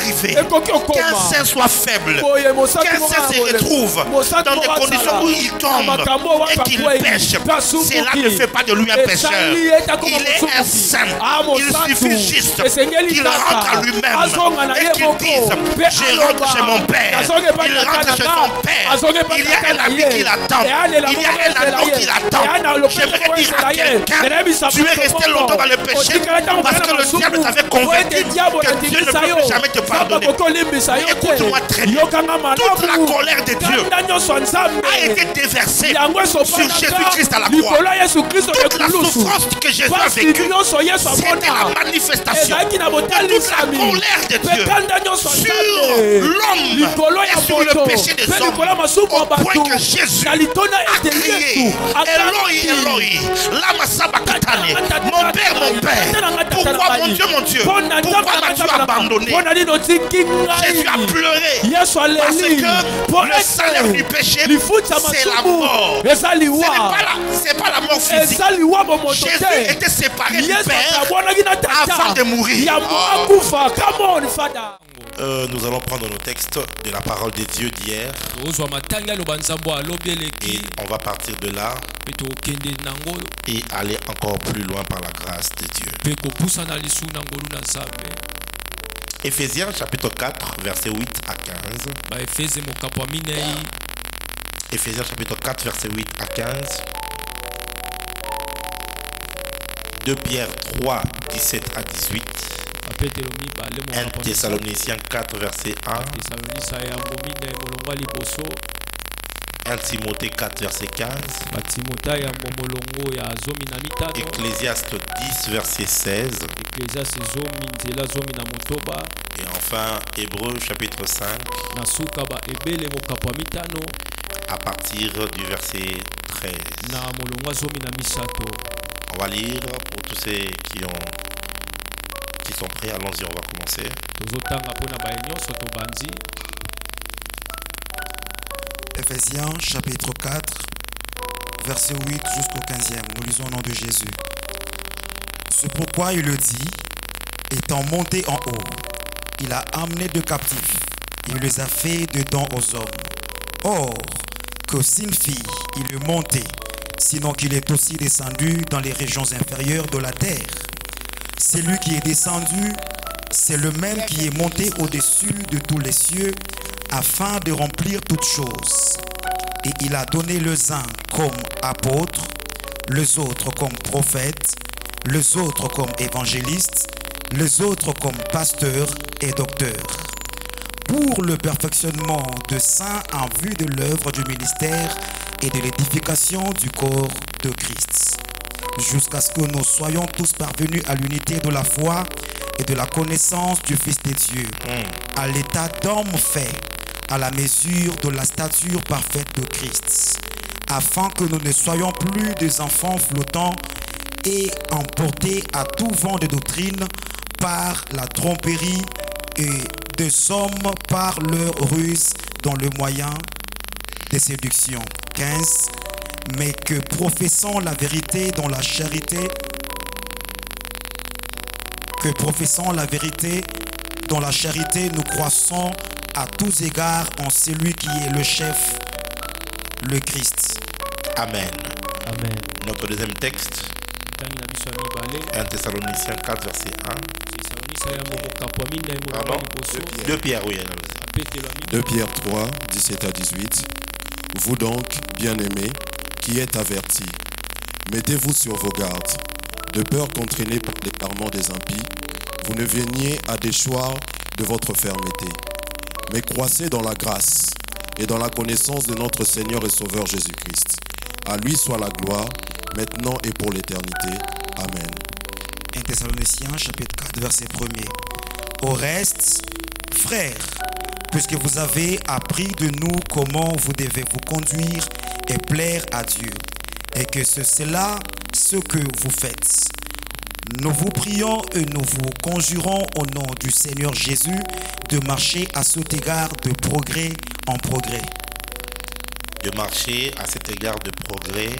arriver qu'un saint soit faible, qu'un saint se retrouve dans des conditions où il tombe et qu'il pêche. Cela ne fait pas de lui un pécheur. Il est un saint. Il suffit juste qu'il rentre à lui-même et qu'il dise: je rentre chez mon père. Il rentre chez son père. Il y a un ami qui l'attend. Il y a un anneau qui l'attend. J'aimerais dire à quelqu'un: tu es resté longtemps dans le péché parce que le diable t'avait convaincu que Dieu ne peut jamais te pardonner. Écoute-moi très bien. Toute la colère de Dieu a été déversée sur Jésus-Christ à la croix. Toute la souffrance que Jésus a vécue, c'était la manifestation de toute la colère de Dieu sur l'homme et sur le péché des hommes, au point que Jésus a crié: Eloi, Eloi, lama sabachthani. Mon Père, pourquoi mon Dieu, pourquoi m'as-tu abandonné? Jésus a pleuré parce que le salaire du péché, c'est la mort. C'est pas la mort physique. Jésus était séparé du Père avant de mourir. Nous allons prendre nos textes de la parole de Dieu d'hier et on va partir de là et aller encore plus loin par la grâce de Dieu. Éphésiens chapitre 4 verset 8 à 15. Éphésiens chapitre 4 verset 8 à 15. 2 Pierre 3 17 à 18. 1 Thessaloniciens 4 verset 1. 1 Timothée 4 verset 15. Ecclésiaste 10 verset 16. Et enfin Hébreux chapitre 5 à partir du verset 13. On va lire pour tous ceux qui sont prêts. Allons-y, on va commencer. Éphésiens chapitre 4 verset 8 jusqu'au 15e. Nous lisons au nom de Jésus. C'est pourquoi il le dit: étant monté en haut, il a amené de captifs, il les a fait de dons aux hommes. Or, que signifie il est monté, sinon qu'il est aussi descendu dans les régions inférieures de la terre? Celui qui est descendu, c'est le même qui est monté au-dessus de tous les cieux, afin de remplir toutes choses. Et il a donné les uns comme apôtres, les autres comme prophètes, les autres comme évangélistes, les autres comme pasteurs et docteurs, pour le perfectionnement de saints en vue de l'œuvre du ministère et de l'édification du corps de Christ, jusqu'à ce que nous soyons tous parvenus à l'unité de la foi et de la connaissance du Fils de Dieu, à l'état d'homme fait, à la mesure de la stature parfaite de Christ, afin que nous ne soyons plus des enfants flottants et emportés à tout vent de doctrine par la tromperie et des hommes par leur ruse dans le moyen des séductions. 15. Mais que professant la vérité dans la charité, nous croissons à tous égards en celui qui est le chef, le Christ. Amen. Amen. Notre deuxième texte, 1 Thessaloniciens 4 verset 1. Pardon? 2 Pierre, oui. 2 Pierre 3, 17 à 18. Vous donc, bien-aimés, qui êtes avertis, mettez-vous sur vos gardes, de peur qu'entraînés par l'égarement des impies, vous ne veniez à déchoir de votre fermeté. Mais croissez dans la grâce et dans la connaissance de notre Seigneur et Sauveur Jésus-Christ. À lui soit la gloire, maintenant et pour l'éternité. Amen. 1 Thessaloniciens chapitre 4 verset 1er. Au reste, frères, puisque vous avez appris de nous comment vous devez vous conduire et plaire à Dieu, et que c'est cela ce que vous faites, nous vous prions et nous vous conjurons au nom du Seigneur Jésus de marcher à cet égard de progrès en progrès. De marcher à cet égard de progrès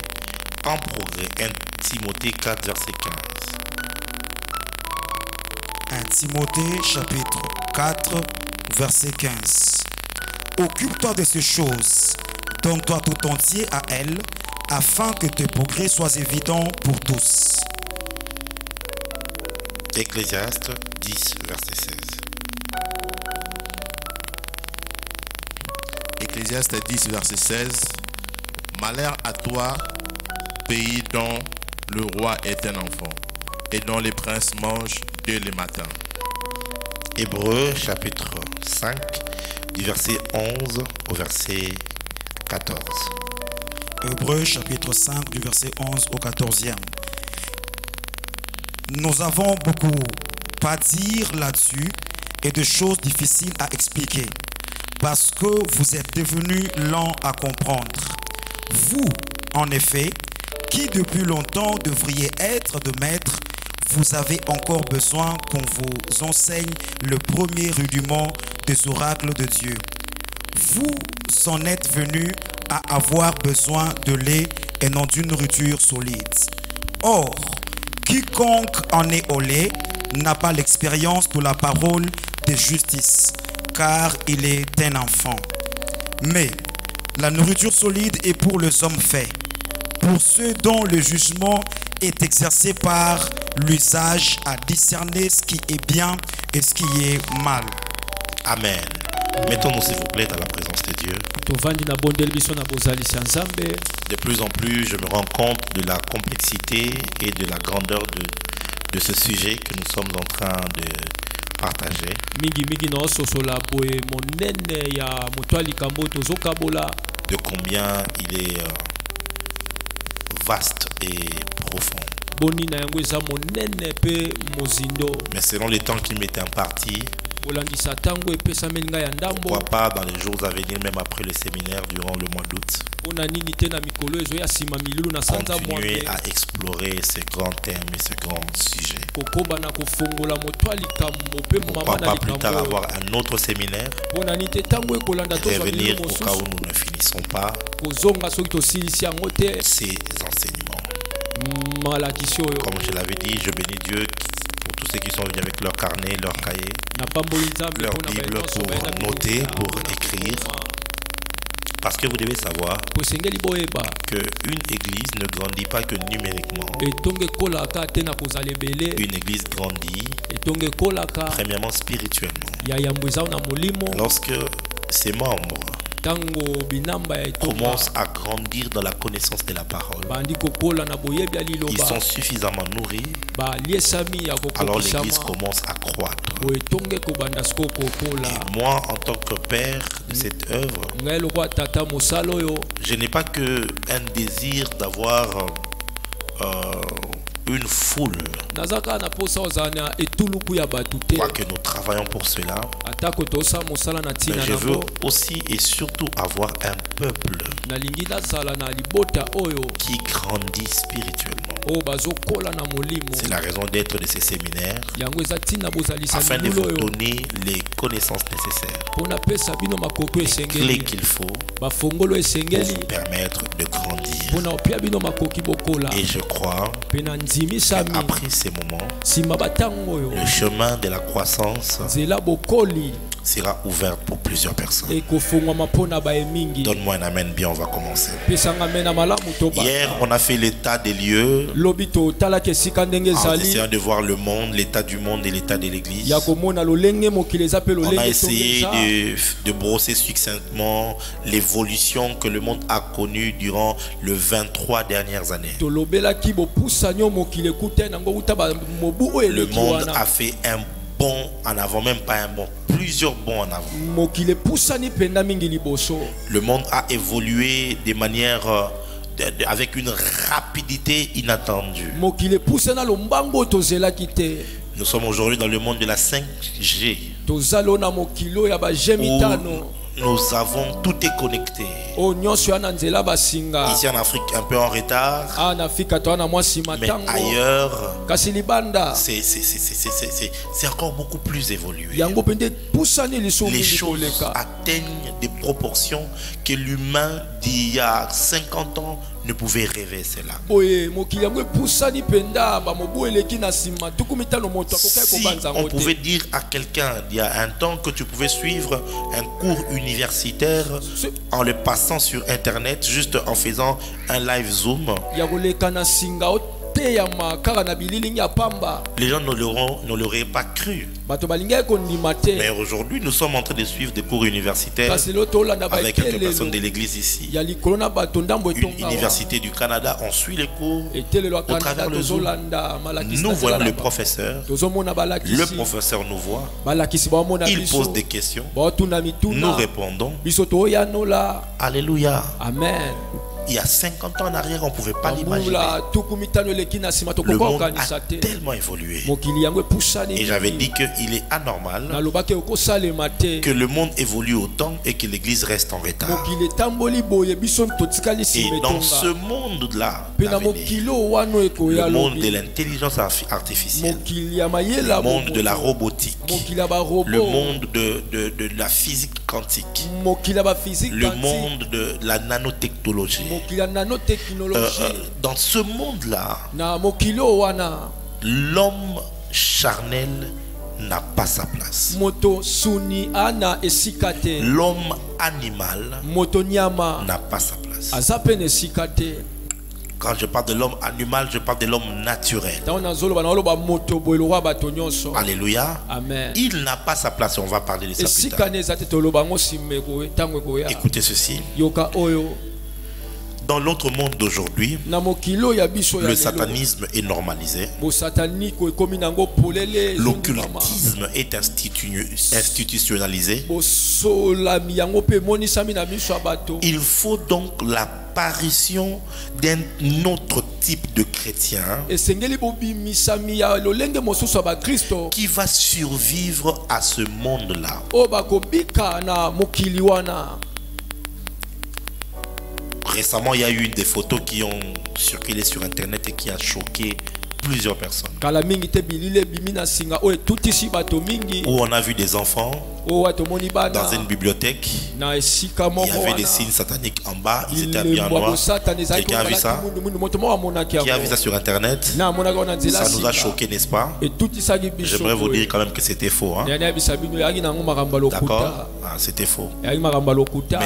en progrès. 1 Timothée 4 verset 15. 1 Timothée chapitre 4, verset 15. Occupe-toi de ces choses, donne-toi tout entier à elles, afin que tes progrès soient évidents pour tous. Ecclésiaste 10, verset 16. Ecclésiaste 10, verset 16. Malheur à toi, pays dont le roi est un enfant, et dont les princes mangent dès le matin. Hébreux chapitre 5, du verset 11 au verset 14. Hébreux chapitre 5 du verset 11 au 14e. Nous avons beaucoup à dire là-dessus et de choses difficiles à expliquer parce que vous êtes devenus lents à comprendre. Vous, en effet, qui depuis longtemps devriez être de maîtres, vous avez encore besoin qu'on vous enseigne le premier rudiment des oracles de Dieu. Vous en êtes venus à avoir besoin de lait et non d'une nourriture solide. Or, quiconque en est au lait n'a pas l'expérience de la parole de justice, car il est un enfant. Mais la nourriture solide est pour les hommes faits, pour ceux dont le jugement est exercé par l'usage à discerner ce qui est bien et ce qui est mal. Amen. Mettons-nous s'il vous plaît dans la présence de Dieu. De plus en plus, je me rends compte de la complexité et de la grandeur de ce sujet que nous sommes en train de partager. De combien il est vaste et profond. Mais selon les temps qui m'étaient impartis, pourquoi pas dans les jours à venir, même après le séminaire durant le mois d'août, continuer à explorer ce grand thème et ce grand sujet. Pourquoi pas plus tard avoir un autre séminaire et revenir au cas où nous ne finissons pas ces enseignements. Comme je l'avais dit, je bénis Dieu pour tous ceux qui sont venus avec leur carnet, leur cahier, leur Bible pour noter, pour écrire. Parce que vous devez savoir qu'une église ne grandit pas que numériquement. Une église grandit premièrement spirituellement. Lorsque ses membres commencent à grandir dans la connaissance de la parole, ils sont suffisamment nourris, alors l'église commence à croître. Et moi, en tant que père de cette œuvre, je n'ai pas que un désir d'avoir une foule. Quoique nous travaillons pour cela, mais je veux aussi et surtout avoir un peuple qui grandit spirituellement. C'est la raison d'être de ces séminaires, afin de vous donner les connaissances nécessaires, les clés qu'il faut pour vous permettre de grandir. Et je crois qu'après ces moments, le chemin de la croissance sera ouvert pour plusieurs personnes. Donne-moi un amen, bien, on va commencer. Hier, on a fait l'état des lieux en essayant de voir le monde, l'état du monde et l'état de l'église. On a essayé de brosser succinctement l'évolution que le monde a connue durant les 23 dernières années. Le monde a fait un bond en avant, même pas un bond, plusieurs bons en avant. Le monde a évolué de manière avec une rapidité inattendue. Nous sommes aujourd'hui dans le monde de la 5G, où nous avons tout est connecté. Ici en Afrique, un peu en retard, mais ailleurs, c'est encore beaucoup plus évolué. Les choses atteignent des proportions que l'humain d'il y a 50 ans ne pouvait rêver cela. Si on pouvait dire à quelqu'un il y a un temps que tu pouvais suivre un cours universitaire en le passant sur internet, juste en faisant un live Zoom, les gens ne l'auraient pas cru. Mais aujourd'hui, nous sommes en train de suivre des cours universitaires avec quelques personnes de l'église ici. Une université du Canada, on suit les cours au travers le Zoom. Nous voyons le professeur nous voit, il pose des questions, nous répondons. Alléluia. Amen. Il y a 50 ans en arrière, on ne pouvait pas l'imaginer. Le monde a tellement évolué. Et j'avais dit qu'il est anormal que le monde évolue autant et que l'église reste en retard. Et dans ce monde-là, le monde de l'intelligence artificielle, le monde de la robotique, le monde de la physique quantique, le monde de la nanotechnologie, dans ce monde-là, l'homme charnel n'a pas sa place. L'homme animal n'a pas sa place. Quand je parle de l'homme animal, je parle de l'homme naturel. Alléluia. Amen. Il n'a pas sa place. On va parler de ça plus tard. Écoutez ceci. Dans l'autre monde d'aujourd'hui, le satanisme est normalisé. L'occultisme est institutionnalisé. Il faut donc l'apparition d'un autre type de chrétien qui va survivre à ce monde-là. Récemment, il y a eu des photos qui ont circulé sur internet et qui a choqué plusieurs personnes. Où on a vu des enfants dans une bibliothèque. Il y avait des signes sataniques en bas. Ils étaient habillés en noir. Quelqu'un a vu ça? Qui a vu ça sur internet? Ça nous a choqués, n'est-ce pas? J'aimerais vous dire quand même que c'était faux. Hein? D'accord? Ah, c'était faux. Mais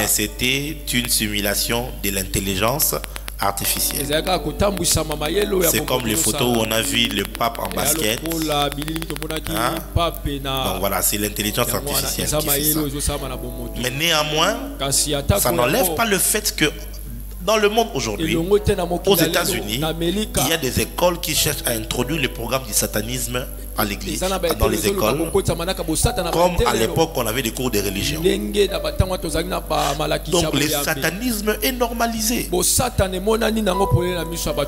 c'était une simulation de l'intelligence artificielle. C'est comme les photos où on a vu le pape en basket. Hein? Donc voilà, c'est l'intelligence artificielle qui fait ça. Mais néanmoins, ça n'enlève pas le fait que dans le monde aujourd'hui, aux États-Unis, il y a des écoles qui cherchent à introduire le programme du satanisme à l'église, dans les écoles, comme à l'époque on avait des cours de religion. Donc le satanisme est normalisé.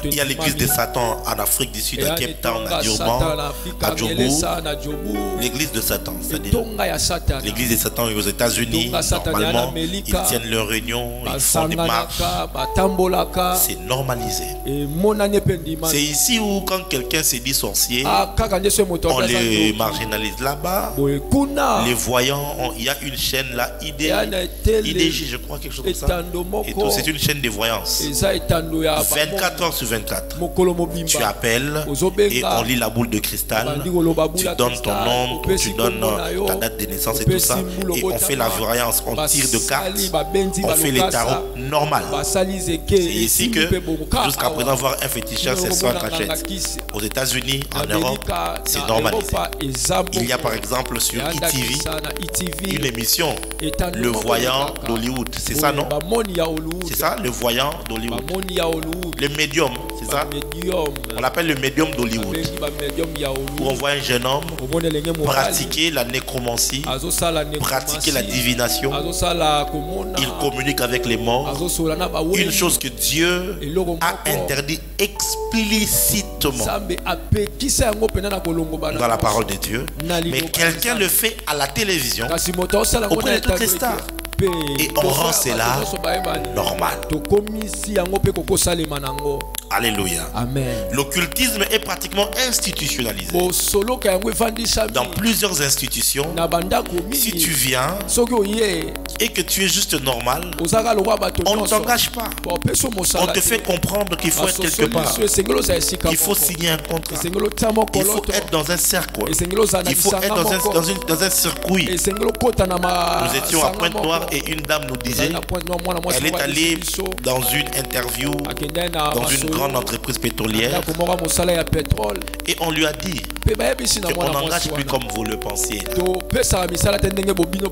Il y a l'église de Satan en Afrique du Sud, à Cape Town, à Durban, à Djobu. L'église de Satan, c'est-à-dire l'église de Satan aux États-Unis. Normalement, ils tiennent leurs réunions, ils font des marches. C'est normalisé. C'est ici où quand quelqu'un se dit sorcier, on les marginalise là-bas. Les voyants, il y a une chaîne là, IDJ, je crois, quelque chose comme ça. C'est une chaîne de voyance. 24 heures sur 24. Tu appelles et on lit la boule de cristal. Tu donnes ton nom, tu donnes ta date de naissance et tout ça. Et on fait la voyance, on tire de cartes, on fait les tarots normal. C'est ici que jusqu'à présent voir un féticheur c'est sans cachette. Aux États-Unis, en Europe, c'est normalisé. Il y a par exemple sur ETV une émission, Le Voyant d'Hollywood. C'est ça, non? C'est ça, Le Voyant d'Hollywood. Le médium, c'est ça? On l'appelle le médium d'Hollywood. Où on voit un jeune homme pratiquer la nécromancie, pratiquer la divination. Il communique avec les morts. Une chose que Dieu a interdit explicitement dans la parole de Dieu. Mais quelqu'un le fait à la télévision auprès de toutes les stars. Et on rend cela normal. Alléluia. Amen. L'occultisme est pratiquement institutionnalisé. Dans plusieurs institutions, si tu viens et que tu es juste normal, on ne t'engage pas. On te fait comprendre qu'il faut être quelque part. Il faut signer un contrat. Il faut être dans un cercle. Il faut être dans un circuit. Nous étions à Pointe-Noire et une dame nous disait, elle est allée dans une interview dans une grande entreprise pétrolière et on lui a dit qu'on n'engage plus comme vous le pensiez.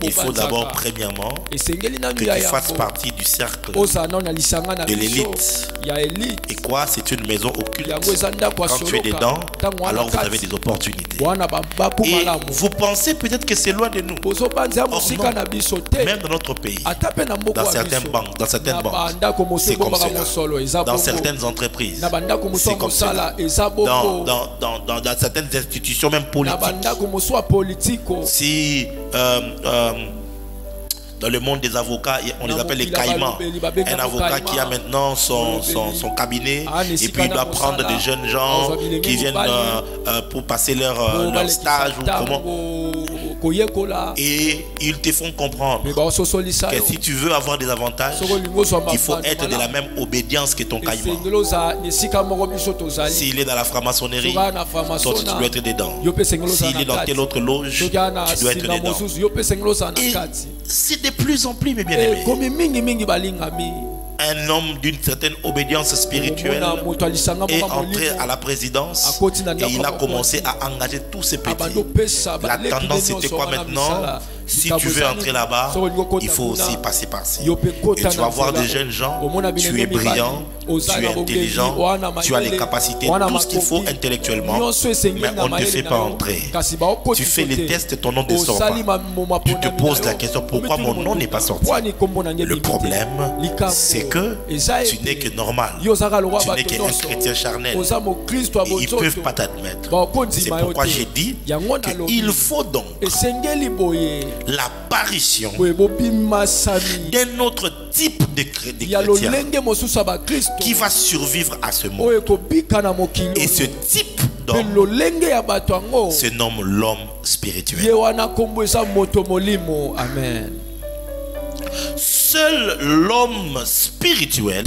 Il faut d'abord premièrement que tu fasses partie du cercle de l'élite. Et quoi, c'est une maison occulte. Quand tu es dedans, alors vous avez des opportunités. Et vous pensez peut-être que c'est loin de nous. Or non. Même dans notre pays, dans certaines banques, c'est comme cela. Dans certaines entreprises, c'est comme cela. Dans certaines institutions même politiques. Si dans le monde des avocats, on les appelle les caïmans. Un avocat qui a maintenant son cabinet et puis il doit prendre des jeunes gens qui viennent pour passer leur stage ou comment. Et ils te font comprendre que si tu veux avoir des avantages, il faut être de la même obédience que ton caïman. S'il est dans la franc-maçonnerie, toi tu dois être dedans. S'il est dans telle autre loge, tu dois être dedans. Et c'est de plus en plus, mes bien-aimés, un homme d'une certaine obédience spirituelle est entré à la présidence et il a commencé à engager tous ses petits. La tendance c'était quoi maintenant? Si tu veux entrer là-bas, il faut aussi passer par-ci. Et tu vas voir des jeunes gens, tu es brillant, tu es intelligent, tu as les capacités, tout ce qu'il faut intellectuellement, mais on ne te fait pas entrer. Tu fais les tests, ton nom ne sort pas. Tu te poses la question, pourquoi mon nom n'est pas sorti? Le problème, c'est que tu n'es que normal. Tu n'es qu'un chrétien charnel. Et ils ne peuvent pas t'admettre. C'est pourquoi j'ai dit qu'il faut donc l'apparition d'un autre type de chrétien qui va survivre à ce monde. Et ce type d'homme se nomme l'homme spirituel. Amen. Seul l'homme spirituel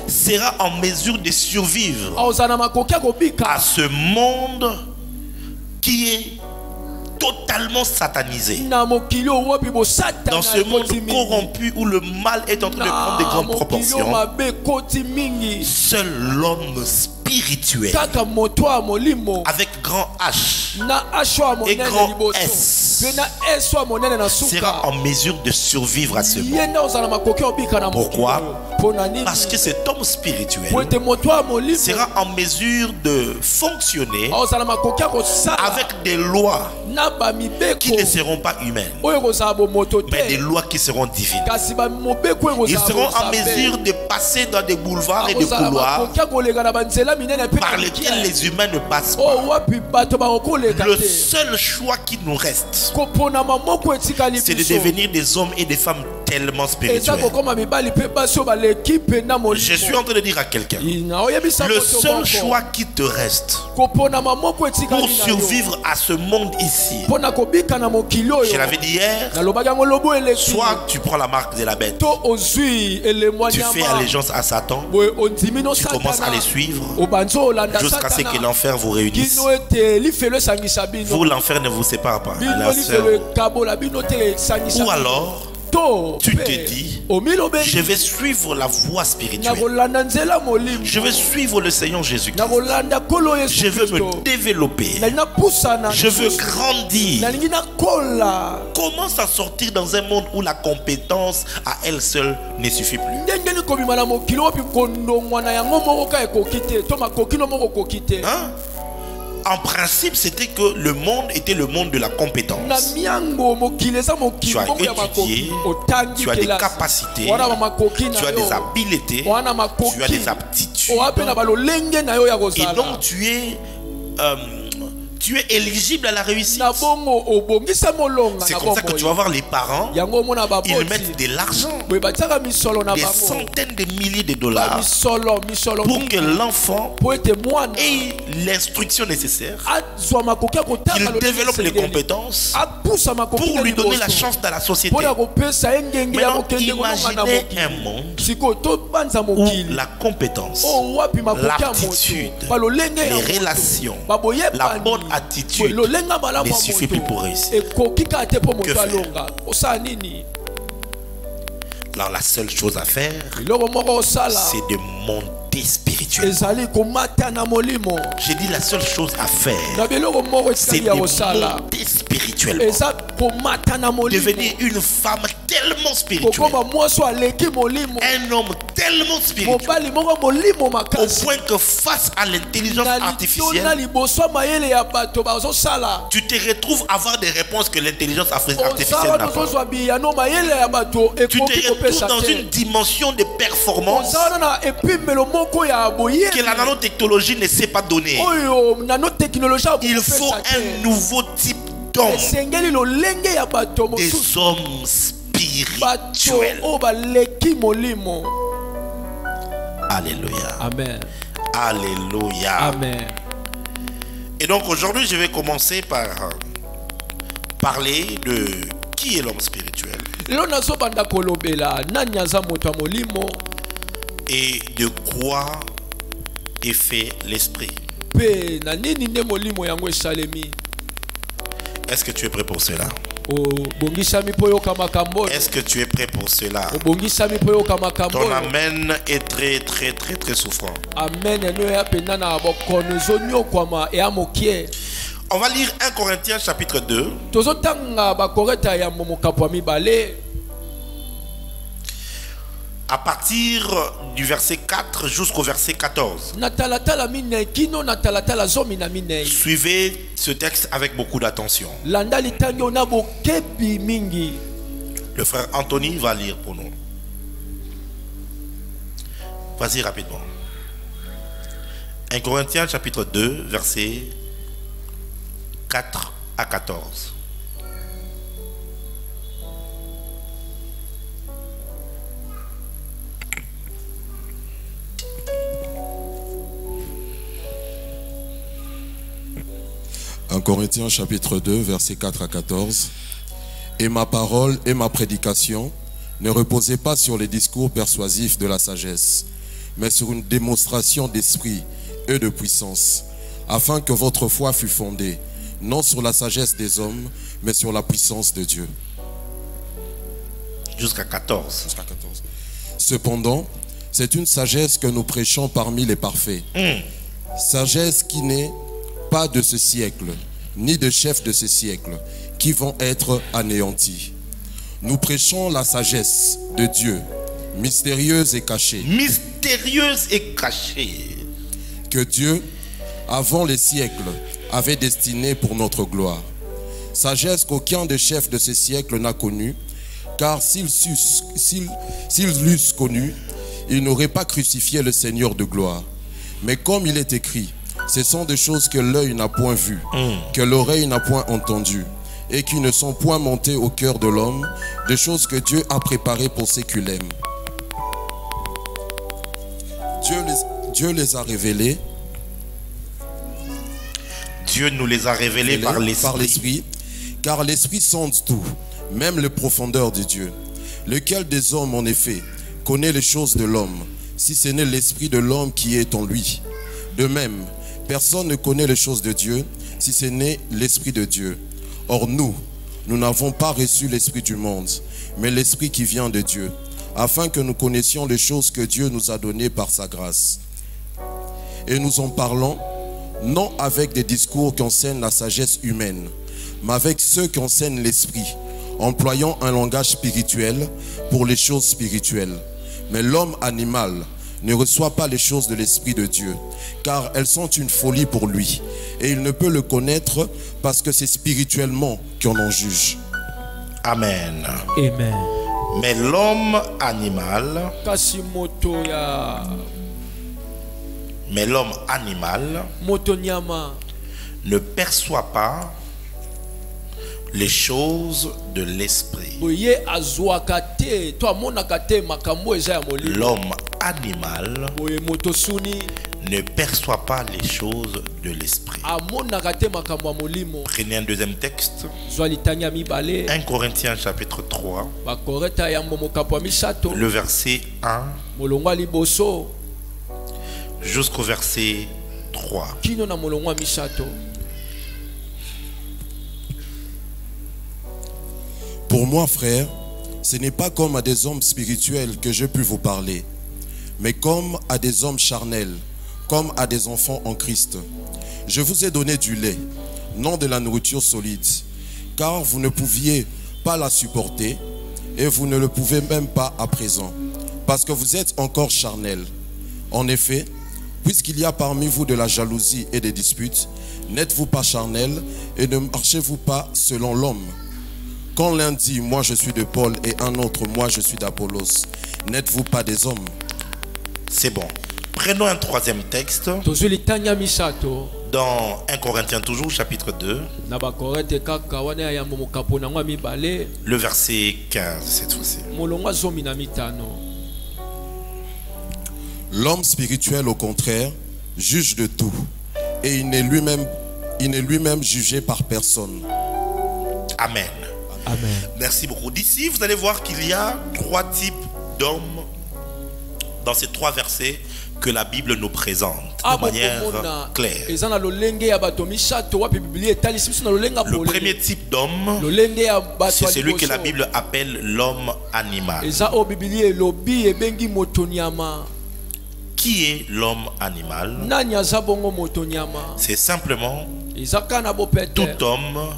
sera en mesure de survivre à ce monde qui est totalement satanisé. Dans ce monde corrompu où le mal est en train de prendre de grandes proportions, seul l'homme spirituel avec grand H et grand S sera en mesure de survivre à ce monde. Pourquoi? Parce que cet homme spirituel sera en mesure de fonctionner avec des lois qui ne seront pas humaines, mais des lois qui seront divines. Ils seront en mesure de passer dans des boulevards et des couloirs par lesquels les humains ne passent pas. Le seul choix qui nous reste, c'est de devenir des hommes et des femmes tellement spirituels. Je suis en train de dire à quelqu'un, le seul choix qui te reste pour survivre à ce monde ici, je l'avais dit hier, soit tu prends la marque de la bête, tu fais allégeance à Satan, tu commences à les suivre jusqu'à ce que l'enfer vous réunisse. Vous, l'enfer ne vous sépare pas, la sœur. Ou alors tu te dis, je vais suivre la voie spirituelle. Je vais suivre le Seigneur Jésus-Christ. Je veux me développer. Je veux grandir. Comment s'en sortir dans un monde où la compétence à elle seule ne suffit plus? Hein? En principe, c'était que le monde était le monde de la compétence. Tu as étudié, tu as des capacités, tu as des habiletés, tu as des aptitudes. Et donc tu es tu es éligible à la réussite. C'est comme ça que tu vas voir les parents. Ils mettent de l'argent, des centaines de milliers de dollars, pour que l'enfant ait l'instruction nécessaire, qu'il développe les compétences pour lui donner la chance dans la société. Maintenant, imaginez un monde où la compétence, l'aptitude, les relations, la bonne attitude ne suffit plus pour réussir. Que faire? Alors la seule chose à faire, c'est de monter spirituellement. J'ai dit la seule chose à faire, c'est de monter spirituellement. Devenir une femme tellement spirituelle, un homme tellement spirituel, au point que face à l'intelligence artificielle, tu te retrouves à avoir des réponses que l'intelligence artificielle n'a pas. Tu te retrouves dans une dimension de performance que la nanotechnologie ne sait pas donner. Il faut un nouveau type d'homme, des hommes spirituels. Alléluia. Amen. Alléluia. Amen. Et donc aujourd'hui, je vais commencer par parler de qui est l'homme spirituel et de quoi est fait l'esprit. Est-ce que tu es prêt pour cela? Est-ce que tu es prêt pour cela? Ton amen est très très très très souffrant. On va lire 1 Corinthiens chapitre 2. À partir du verset 4 jusqu'au verset 14. Suivez ce texte avec beaucoup d'attention. Le frère Anthony va lire pour nous. Vas-y rapidement. 1 Corinthiens chapitre 2 verset 4 à 14. En Corinthiens chapitre 2, versets 4 à 14. Et ma parole et ma prédication ne reposaient pas sur les discours persuasifs de la sagesse, mais sur une démonstration d'esprit et de puissance, afin que votre foi fût fondée, non sur la sagesse des hommes, mais sur la puissance de Dieu. Jusqu'à 14. Jusqu'à 14. Cependant, c'est une sagesse que nous prêchons parmi les parfaits. Sagesse qui n'est pas de ce siècle, ni de chefs de ce siècle, qui vont être anéantis. Nous prêchons la sagesse de Dieu, mystérieuse et cachée. Mystérieuse et cachée. Que Dieu, avant les siècles, avait destinée pour notre gloire. Sagesse qu'aucun des chefs de ce siècle n'a connue, car s'ils l'eussent connue, ils n'auraient pas crucifié le Seigneur de gloire. Mais comme il est écrit, ce sont des choses que l'œil n'a point vues, que l'oreille n'a point entendues, et qui ne sont point montées au cœur de l'homme, des choses que Dieu a préparées pour ceux qui l'aiment. Dieu les a révélées. Dieu nous les a révélées par l'Esprit. Car l'Esprit sonde tout, même les profondeurs de Dieu. Lequel des hommes, en effet, connaît les choses de l'homme, si ce n'est l'Esprit de l'homme qui est en lui? De même, personne ne connaît les choses de Dieu, si ce n'est l'Esprit de Dieu. Or nous n'avons pas reçu l'Esprit du monde, mais l'Esprit qui vient de Dieu, afin que nous connaissions les choses que Dieu nous a données par sa grâce. Et nous en parlons, non avec des discours qui enseignent la sagesse humaine, mais avec ceux qui enseignent l'Esprit, employant un langage spirituel pour les choses spirituelles. Mais l'homme animal ne reçoit pas les choses de l'Esprit de Dieu, car elles sont une folie pour lui, et il ne peut le connaître parce que c'est spirituellement qu'on en juge. Amen. Amen. Mais l'homme animal, ne perçoit pas les choses de l'esprit. L'homme animal ne perçoit pas les choses de l'esprit. Prenez un deuxième texte. 1 Corinthiens chapitre 3. Le verset 1 jusqu'au verset 3. Pour moi, frère, ce n'est pas comme à des hommes spirituels que je puis vous parler, mais comme à des hommes charnels, comme à des enfants en Christ. Je vous ai donné du lait, non de la nourriture solide, car vous ne pouviez pas la supporter, et vous ne le pouvez même pas à présent, parce que vous êtes encore charnels. En effet, puisqu'il y a parmi vous de la jalousie et des disputes, n'êtes-vous pas charnels et ne marchez-vous pas selon l'homme? Quand l'un dit, moi je suis de Paul, et un autre, moi je suis d'Apollos, n'êtes-vous pas des hommes? C'est bon. Prenons un troisième texte. Dans 1 Corinthiens toujours, chapitre 2. Le verset 15 cette fois-ci. L'homme spirituel, au contraire, juge de tout, et il n'est lui-même jugé par personne. Amen. Amen. Merci beaucoup. D'ici, vous allez voir qu'il y a 3 types d'hommes dans ces 3 versets que la Bible nous présente de manière claire. Le premier type d'homme, c'est celui que la Bible appelle l'homme animal. Qui est l'homme animal? C'est simplement tout homme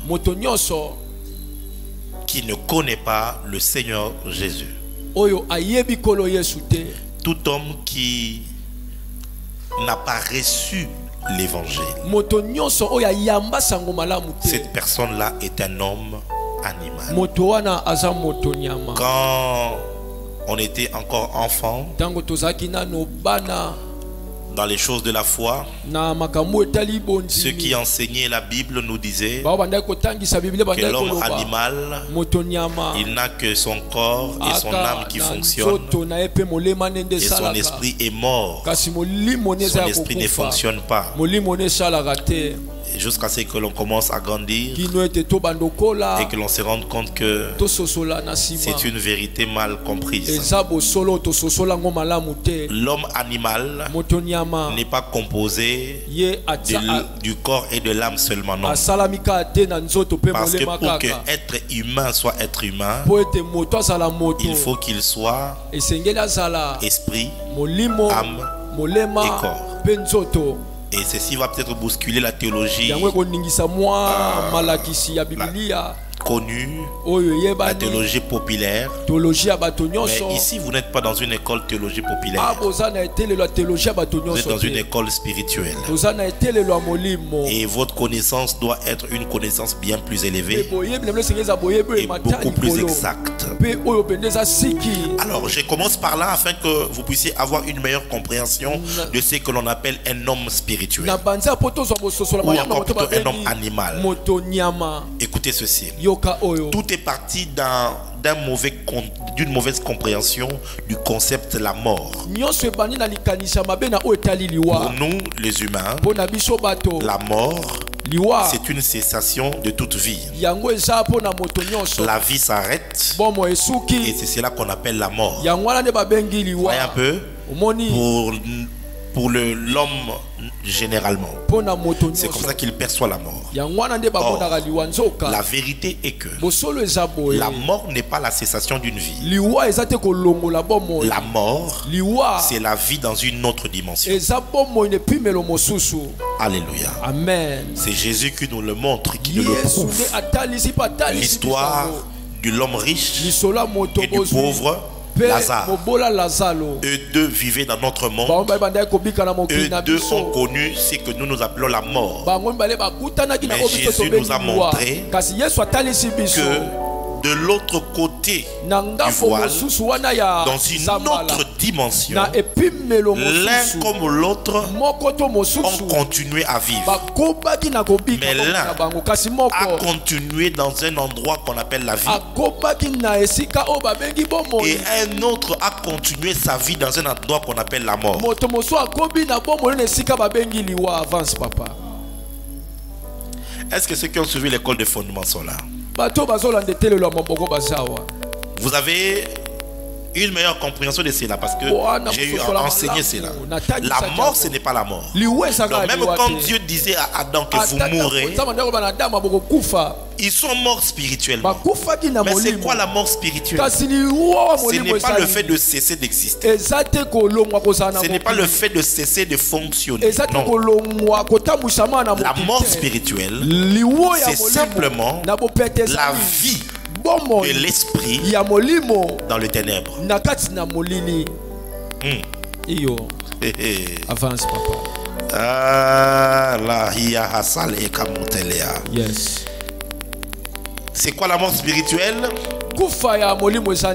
qui ne connaît pas le Seigneur Jésus. Tout homme qui n'a pas reçu l'évangile. Cette personne-là est un homme animal. Quand on était encore enfant, dans les choses de la foi, ceux qui enseignaient la Bible nous disaient que l'homme animal, il n'a que son corps et son âme qui fonctionnent, et son esprit est mort. Son esprit ne fonctionne pas. Jusqu'à ce que l'on commence à grandir et que l'on se rende compte que c'est une vérité mal comprise. L'homme animal n'est pas composé du corps et de l'âme seulement, non. Parce que pour que être humain soit être humain, il faut qu'il soit esprit, âme et corps. Et ceci va peut-être bousculer la théologie connue, la théologie populaire. Mais ici, vous n'êtes pas dans une école théologie populaire. Vous êtes dans une école spirituelle. Et votre connaissance doit être une connaissance bien plus élevée et beaucoup plus exacte. Alors, je commence par là afin que vous puissiez avoir une meilleure compréhension de ce que l'on appelle un homme spirituel. Ou encore plutôt un homme animal. Écoutez ceci. Tout est parti d'une mauvaise compréhension du concept de la mort. Pour nous, les humains, la mort, c'est une cessation de toute vie. La vie s'arrête et c'est cela qu'on appelle la mort. Voyez un peu, pour l'homme généralement, c'est comme ça qu'il perçoit la mort. Or, la vérité est que la mort n'est pas la cessation d'une vie. La mort, c'est la vie dans une autre dimension. Alléluia. Amen. C'est Jésus qui nous le montre, qui nous le prouve. L'histoire de l'homme riche et du pauvre Lazare. Eux deux vivaient dans notre monde. Eux deux ont connu ce que nous appelons la mort. Mais Jésus nous a montré que de l'autre côté du voile, dans une autre dimension, l'un comme l'autre ont continué à vivre. Mais l'un a continué dans un endroit qu'on appelle la vie. Et un autre a continué sa vie dans un endroit qu'on appelle la mort. Est-ce que ceux qui ont suivi l'école de fondement sont là? Vous avez une meilleure compréhension de cela parce que j'ai eu à enseigner cela. La mort, ce n'est pas la mort. Donc même quand Dieu disait à Adam que vous mourrez, ils sont morts spirituellement. Mais c'est quoi la mort spirituelle? Ce n'est pas le fait de cesser d'exister. Ce n'est pas le fait de cesser de fonctionner. Non. La mort spirituelle, c'est simplement la vie de l'esprit dans le ténèbre. Avance, papa. Yes. C'est quoi la mort spirituelle?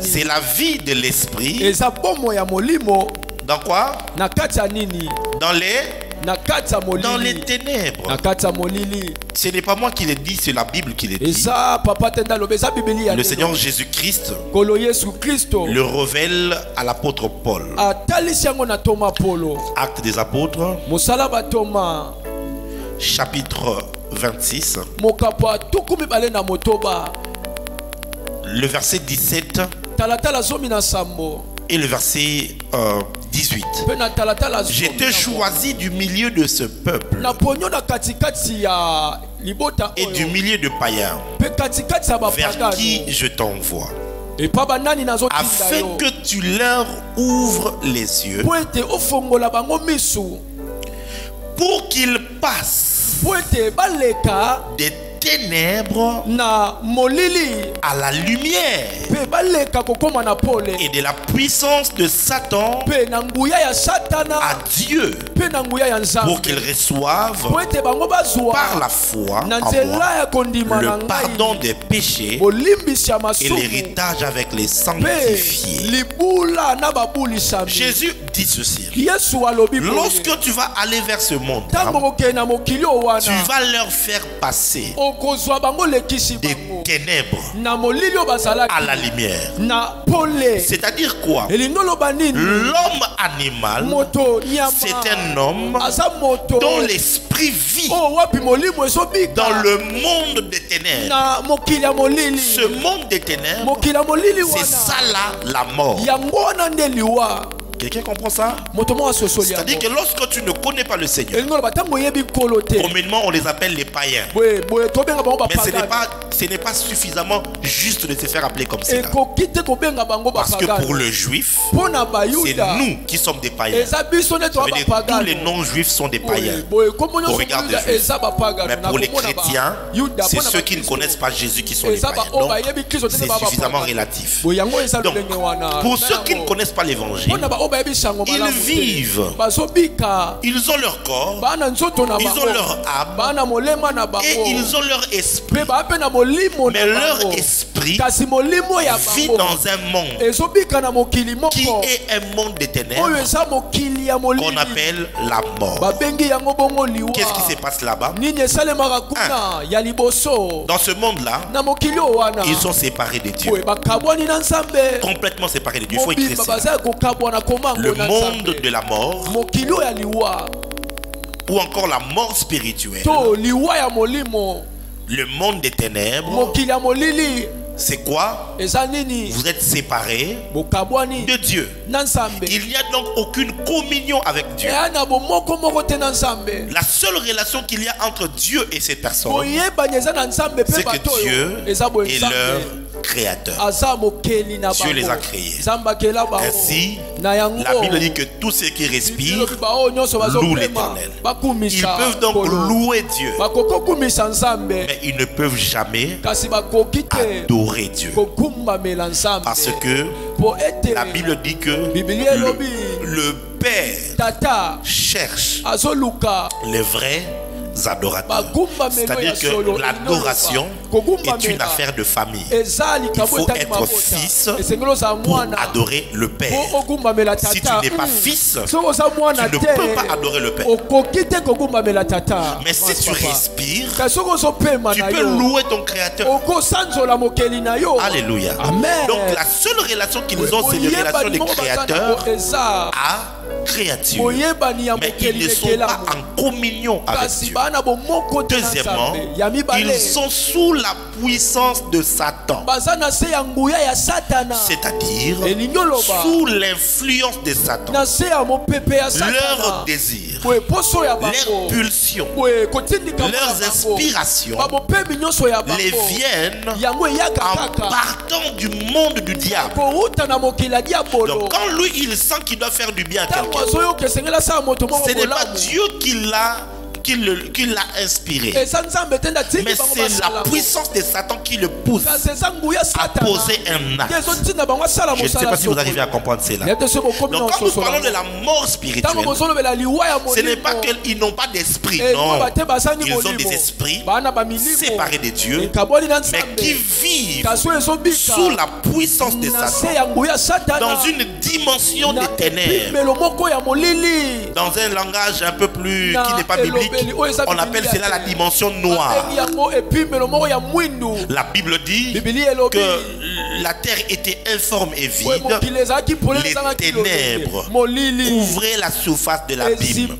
C'est la vie de l'esprit. Dans quoi? Dans les ténèbres. Ce n'est pas moi qui l'ai dit, c'est la Bible qui l'ai dit. Le Seigneur Jésus-Christ le révèle à l'apôtre Paul. Actes des apôtres, chapitre 26, le verset 17 et le verset 18. Je te choisis du milieu de ce peuple et du milieu de païens vers qui je t'envoie, afin que tu leur ouvres les yeux pour qu'ils passent des ténèbres à la lumière et de la puissance de Satan à Dieu, pour qu'ils reçoivent par la foi en moi le pardon des péchés et l'héritage avec les sanctifiés. Jésus dit ceci: lorsque tu vas aller vers ce monde, tu vas leur faire passer des ténèbres à la lumière. C'est-à-dire quoi? L'homme animal, c'est un homme dont l'esprit vit dans le monde des ténèbres. Ce monde des ténèbres, c'est ça là la mort. Quelqu'un comprend ça? C'est-à-dire que lorsque tu ne connais pas le Seigneur, communément on les appelle les païens. Mais ce n'est pas suffisamment juste de se faire appeler comme cela. Parce que pour le juif, c'est nous qui sommes des païens. Ça veut dire que tous les non-juifs sont des païens au regard des juifs. Mais pour les chrétiens, c'est ceux qui ne connaissent pas Jésus qui sont les païens. Donc c'est suffisamment relatif. Donc pour ceux qui ne connaissent pas l'évangile, ils vivent, ils ont leur corps, ils ont leur âme et ils ont leur esprit. Mais leur esprit vit dans un monde qui est un monde des ténèbres qu'on appelle la mort. Qu'est-ce qui se passe là-bas? Dans ce monde-là, ils sont séparés de Dieu, complètement séparés de Dieu. Il faut écrire ça. Le monde de la mort, ou encore la mort spirituelle, le monde des ténèbres, c'est quoi? Vous êtes séparés de Dieu. Il n'y a donc aucune communion avec Dieu. La seule relation qu'il y a entre Dieu et cette personne, c'est que Dieu est leur créateur. Dieu les a créés. Ainsi, la Bible dit que tous ceux qui respirent louent l'Éternel. Ils peuvent donc louer Dieu, mais ils ne peuvent jamais adorer Dieu. Parce que la Bible dit que le Père cherche les vrais adorateurs. C'est-à-dire que l'adoration est une affaire de famille. Il faut être fils pour adorer le Père. Si tu n'es pas fils, tu ne peux pas adorer le Père. Mais si tu respires, tu peux louer ton Créateur. Alléluia. Donc la seule relation qu'ils ont, c'est une relation de créateur à créature. Mais ils ne sont pas en communion avec Dieu. Deuxièmement, ils sont sous la puissance de Satan. C'est-à-dire sous l'influence de Satan. Leurs désirs, leurs pulsions, leurs inspirations les viennent en partant du monde du diable. Donc quand lui il sent qu'il doit faire du bien à quelqu'un, ce n'est pas Dieu qui l'a inspiré, mais c'est la puissance de Satan qui le pousse à poser un acte. Je ne sais pas si vous arrivez à comprendre cela. Donc quand nous parlons de la mort spirituelle, ce n'est pas qu'ils n'ont pas d'esprit, non. Ils ont des esprits séparés de Dieu, mais qui vivent sous la puissance de Satan, dans une dimension des ténèbres, dans un langage un peu plus qui n'est pas biblique. On appelle cela la dimension noire. La Bible dit que la terre était informe et vide. Les ténèbres couvraient la surface de l'abîme.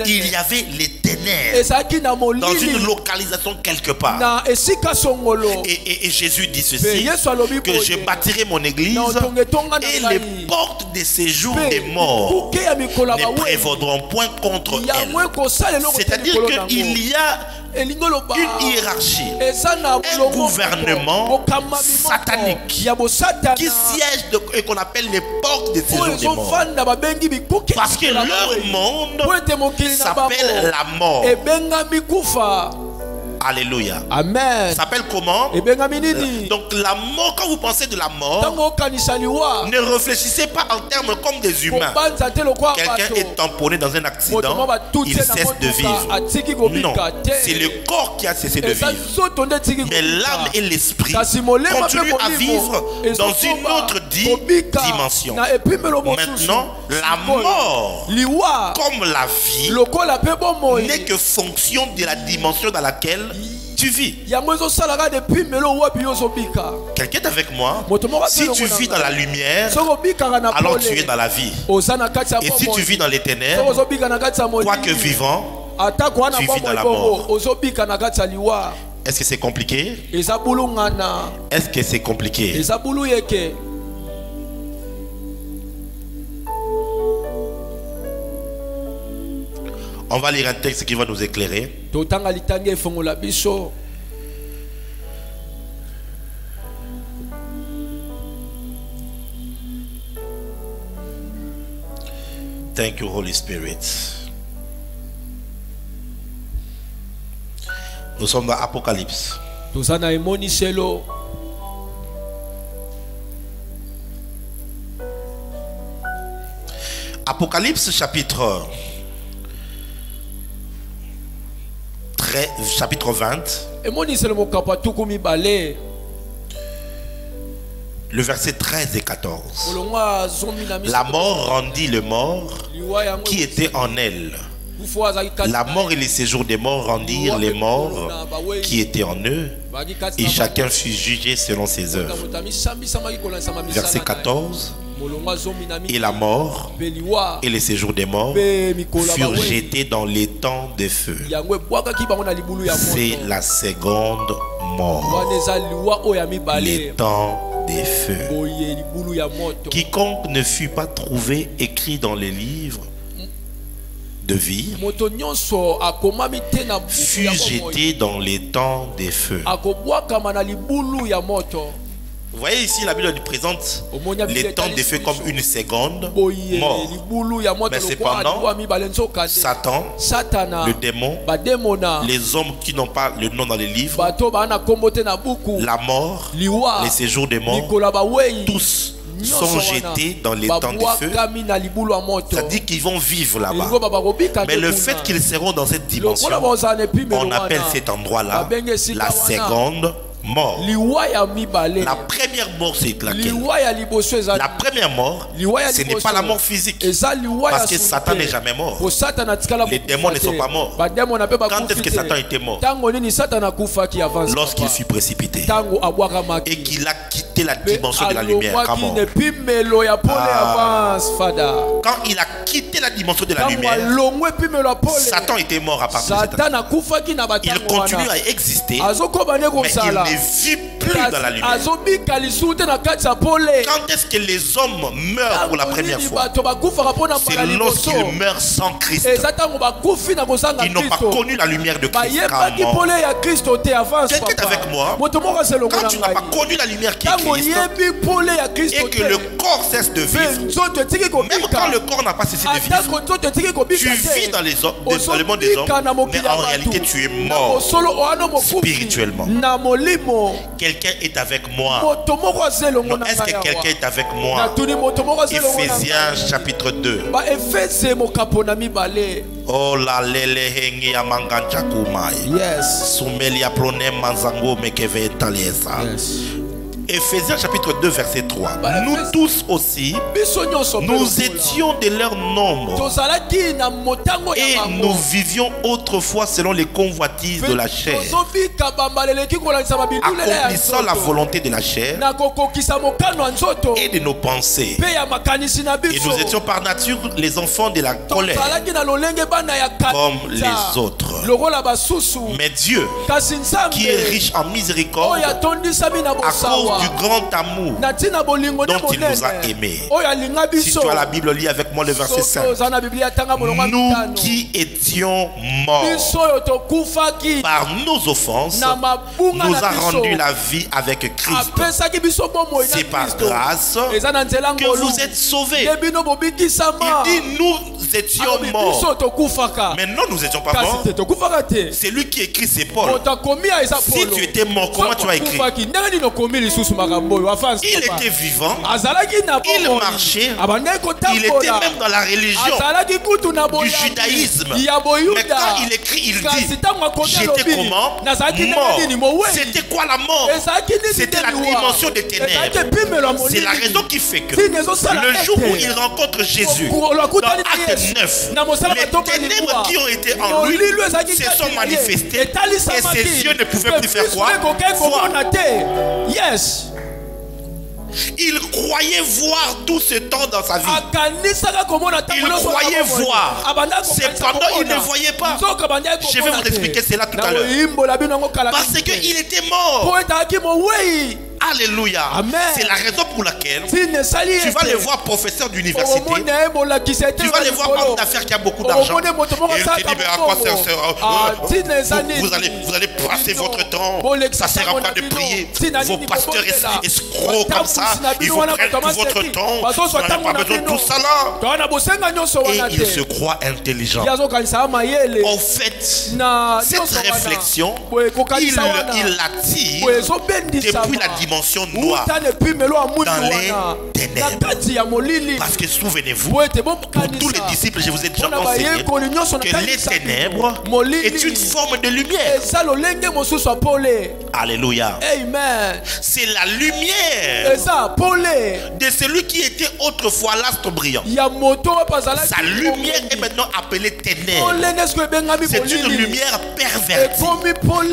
Il y avait les ténèbres dans une localisation quelque part. Et Jésus dit ceci, que je bâtirai mon église et les portes de séjour des morts ne prévaudront point contre elle. C'est-à-dire qu'il y a une hiérarchie, un gouvernement satanique qui siège et qu'on appelle les portes de séjour des morts. Parce que leur monde s'appelle la mort. Alléluia. Amen. Ça s'appelle comment? Donc la mort, quand vous pensez de la mort, ne réfléchissez pas en termes comme des humains. Quelqu'un est tamponné dans un accident, il cesse de vivre. Non, c'est le corps qui a cessé de vivre. Mais l'âme et l'esprit continuent à vivre dans une autre dimension. Maintenant, la mort, comme la vie, n'est que fonction de la dimension dans laquelle tu vis. Quelqu'un est avec moi. Si tu vis dans la lumière, alors tu es dans la vie. Et si tu vis dans les ténèbres, quoique vivant, tu vis dans la mort. Est-ce que c'est compliqué? Est-ce que c'est compliqué? On va lire un texte qui va nous éclairer. Thank you, Holy Spirit. Nous sommes dans Apocalypse. Apocalypse chapitre 20. Le verset 13 et 14. La mort rendit le mort qui était en elle. La mort et les séjours des morts rendirent les morts qui étaient en eux, et chacun fut jugé selon ses œuvres. Verset 14. Et la mort et les séjours des morts furent jetés dans les temps de feu. C'est la seconde mort. Les temps des feux. Quiconque ne fut pas trouvé écrit dans les livres de vie fut jeté dans les temps des feux. Vous voyez ici, la Bible nous présente les temps des feux comme une seconde mort. Mais cependant, Satan, le démon, les hommes qui n'ont pas le nom dans les livres, la mort, les séjours des morts, tous sont jetés dans les temps du feu. Ça dit qu'ils vont vivre là-bas. Mais le fait qu'ils seront dans cette dimension, on appelle cet endroit-là la seconde mort. La première mort, c'est laquelle? La première mort, ce n'est pas la mort physique. Parce que Satan n'est jamais mort. Les démons ne sont pas morts. Quand est-ce que Satan était mort? Lorsqu'il fut précipité et qu'il a quitté la dimension de la lumière. Quand il a quitté la dimension de la lumière, Satan était mort à partir de cette année. Il continue à exister, mais il ne vit plus dans la lumière. Quand est-ce que les hommes meurent pour la première fois? C'est lorsqu'ils meurent sans Christ. Ils n'ont pas connu la lumière de Christ. Quelqu'un est avec moi. Quand tu n'as pas connu la lumière qui est Christ et que le corps cesse de vivre, même quand le corps n'a pas cessé de vivre, tu vis dans le monde des hommes, mais en réalité tu es mort spirituellement. Quelqu'un est avec moi. Est-ce que quelqu'un est avec moi? Ephésiens chapitre 2. Oh la lele hengi ya manganja kumai. Yes. Sumelia plone manzango mekeve talesa. Yes. Ephésiens chapitre 2 verset 3. Nous tous aussi, nous étions de leur nombre et nous vivions autrefois selon les convoitises de la chair, accomplissant la volonté de la chair et de nos pensées. Et nous étions par nature les enfants de la colère comme les autres. Mais Dieu, qui est riche en miséricorde, à cause du grand amour dont il nous a aimés. Si tu as la Bible, lis avec moi le verset 5. Nous qui étions morts par nos offenses, nous a rendu la vie avec Christ. C'est par grâce que vous êtes sauvés. Il dit nous étions morts. Mais non, nous n'étions pas morts. C'est lui qui écrit, c'est Paul. Si tu étais mort, comment tu as écrit? Il était vivant, il marchait, il était même dans la religion du judaïsme. Mais quand il écrit, il dit j'étais comment? Mort. C'était quoi la mort? C'était la dimension des ténèbres. C'est la raison qui fait que le jour où il rencontre Jésus, dans Acte 9, les ténèbres qui ont été en lui se sont manifestées et ses yeux ne pouvaient plus faire quoi? Voir. Yes. Il croyait voir tout ce temps dans sa vie. Il croyait voir. Cependant, il ne voyait pas. Je vais vous expliquer cela tout à l'heure. Parce qu'il était mort. Alléluia. C'est la raison pour laquelle tu vas le voir professeur d'université. Tu vas le voir homme d'affaires qui a beaucoup d'argent. Et il te dit, mais à quoi ça sert? Vous allez passer votre temps. Ça ne sert à pas de prier. Vos pasteurs escrocs comme ça, ils vous prennent tout votre temps. Vous n'avez pas besoin de tout ça là. Et il se croit intelligent. En fait, cette réflexion, il l'attire depuis la dimension noire dans les ténèbres. Parce que souvenez-vous, pour tous les disciples, je vous ai déjà enseigné que les ténèbres est une forme de lumière. Alléluia. Amen. C'est la lumière de celui qui était autrefois l'astre brillant. Sa lumière est maintenant appelée ténèbres. C'est une lumière pervertie.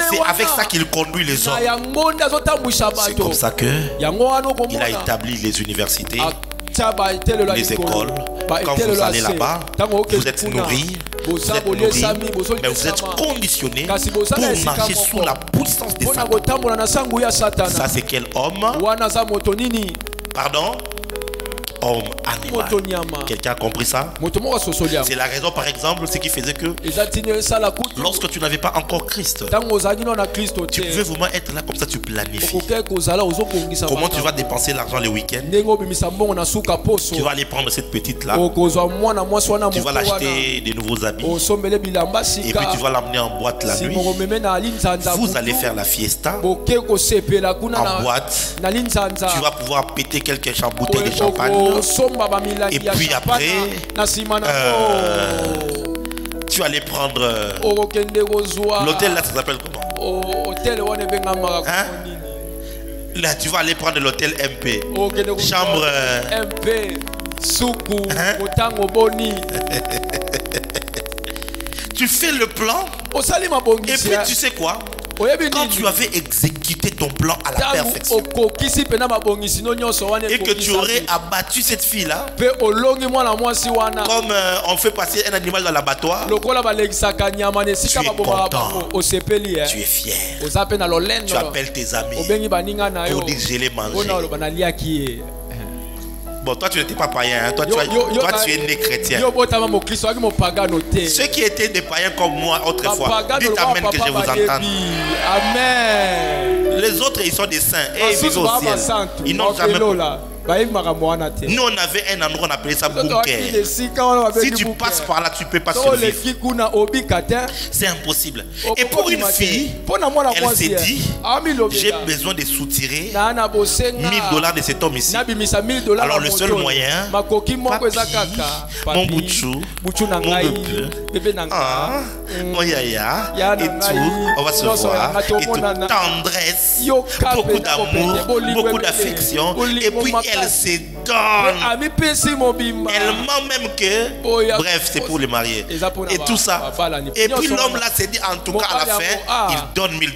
C'est avec ça qu'il conduit les hommes. C'est comme ça que il a établi les universités, les écoles. Quand vous allez là-bas, vous êtes nourris, mais vous êtes conditionnés pour marcher sous la puissance des Satan. Ça, c'est quel homme? Pardon? Homme animal. Quelqu'un a compris ça? C'est la raison, par exemple, ce qui faisait que lorsque tu n'avais pas encore Christ, tu pouvais vraiment être là comme ça, tu planifies. Comment tu vas dépenser l'argent le week-end? Tu vas aller prendre cette petite là. Tu vas l'acheter des nouveaux habits. Et puis tu vas l'amener en boîte la nuit. Vous allez faire la fiesta en boîte. Tu vas pouvoir péter quelques bouteilles de champagne. Et puis après, tu vas aller prendre l'hôtel là, ça s'appelle comment? Hein? Là, tu vas aller prendre l'hôtel MP. Chambre MP. Soukou. Tu fais le plan. Et puis tu sais quoi? Quand tu avais exécuté ton plan à la perfection et que tu aurais abattu cette fille-là, comme on fait passer un animal dans l'abattoir, tu es content, tu es fier, tu appelles tes amis pour dire je l'ai mangé. Bon, toi tu n'étais pas païen, hein? Toi tu es né chrétien. Ceux qui étaient des païens comme moi autrefois, dites amen que je vous entende. Amen. Les autres ils sont des saints et ils vivent au ciel. Ils n'ont jamais. Nous on avait un endroit on appelait ça bunker. Si tu passes par là tu peux pas survivre. C'est impossible. Et pour une fille, elle s'est dit j'ai besoin de soutirer $1000 de cet homme ici. Alors le seul moyen, papi, mon boutchou, mon bébé, mon yaya et tout, on va se voir et tout, tendresse, beaucoup d'amour, beaucoup d'affection. Et puis elle se donne. Elle ment même que, bref, c'est pour les mariés. Et tout ça. Et puis l'homme là s'est dit, en tout cas à la fin, il donne $1000.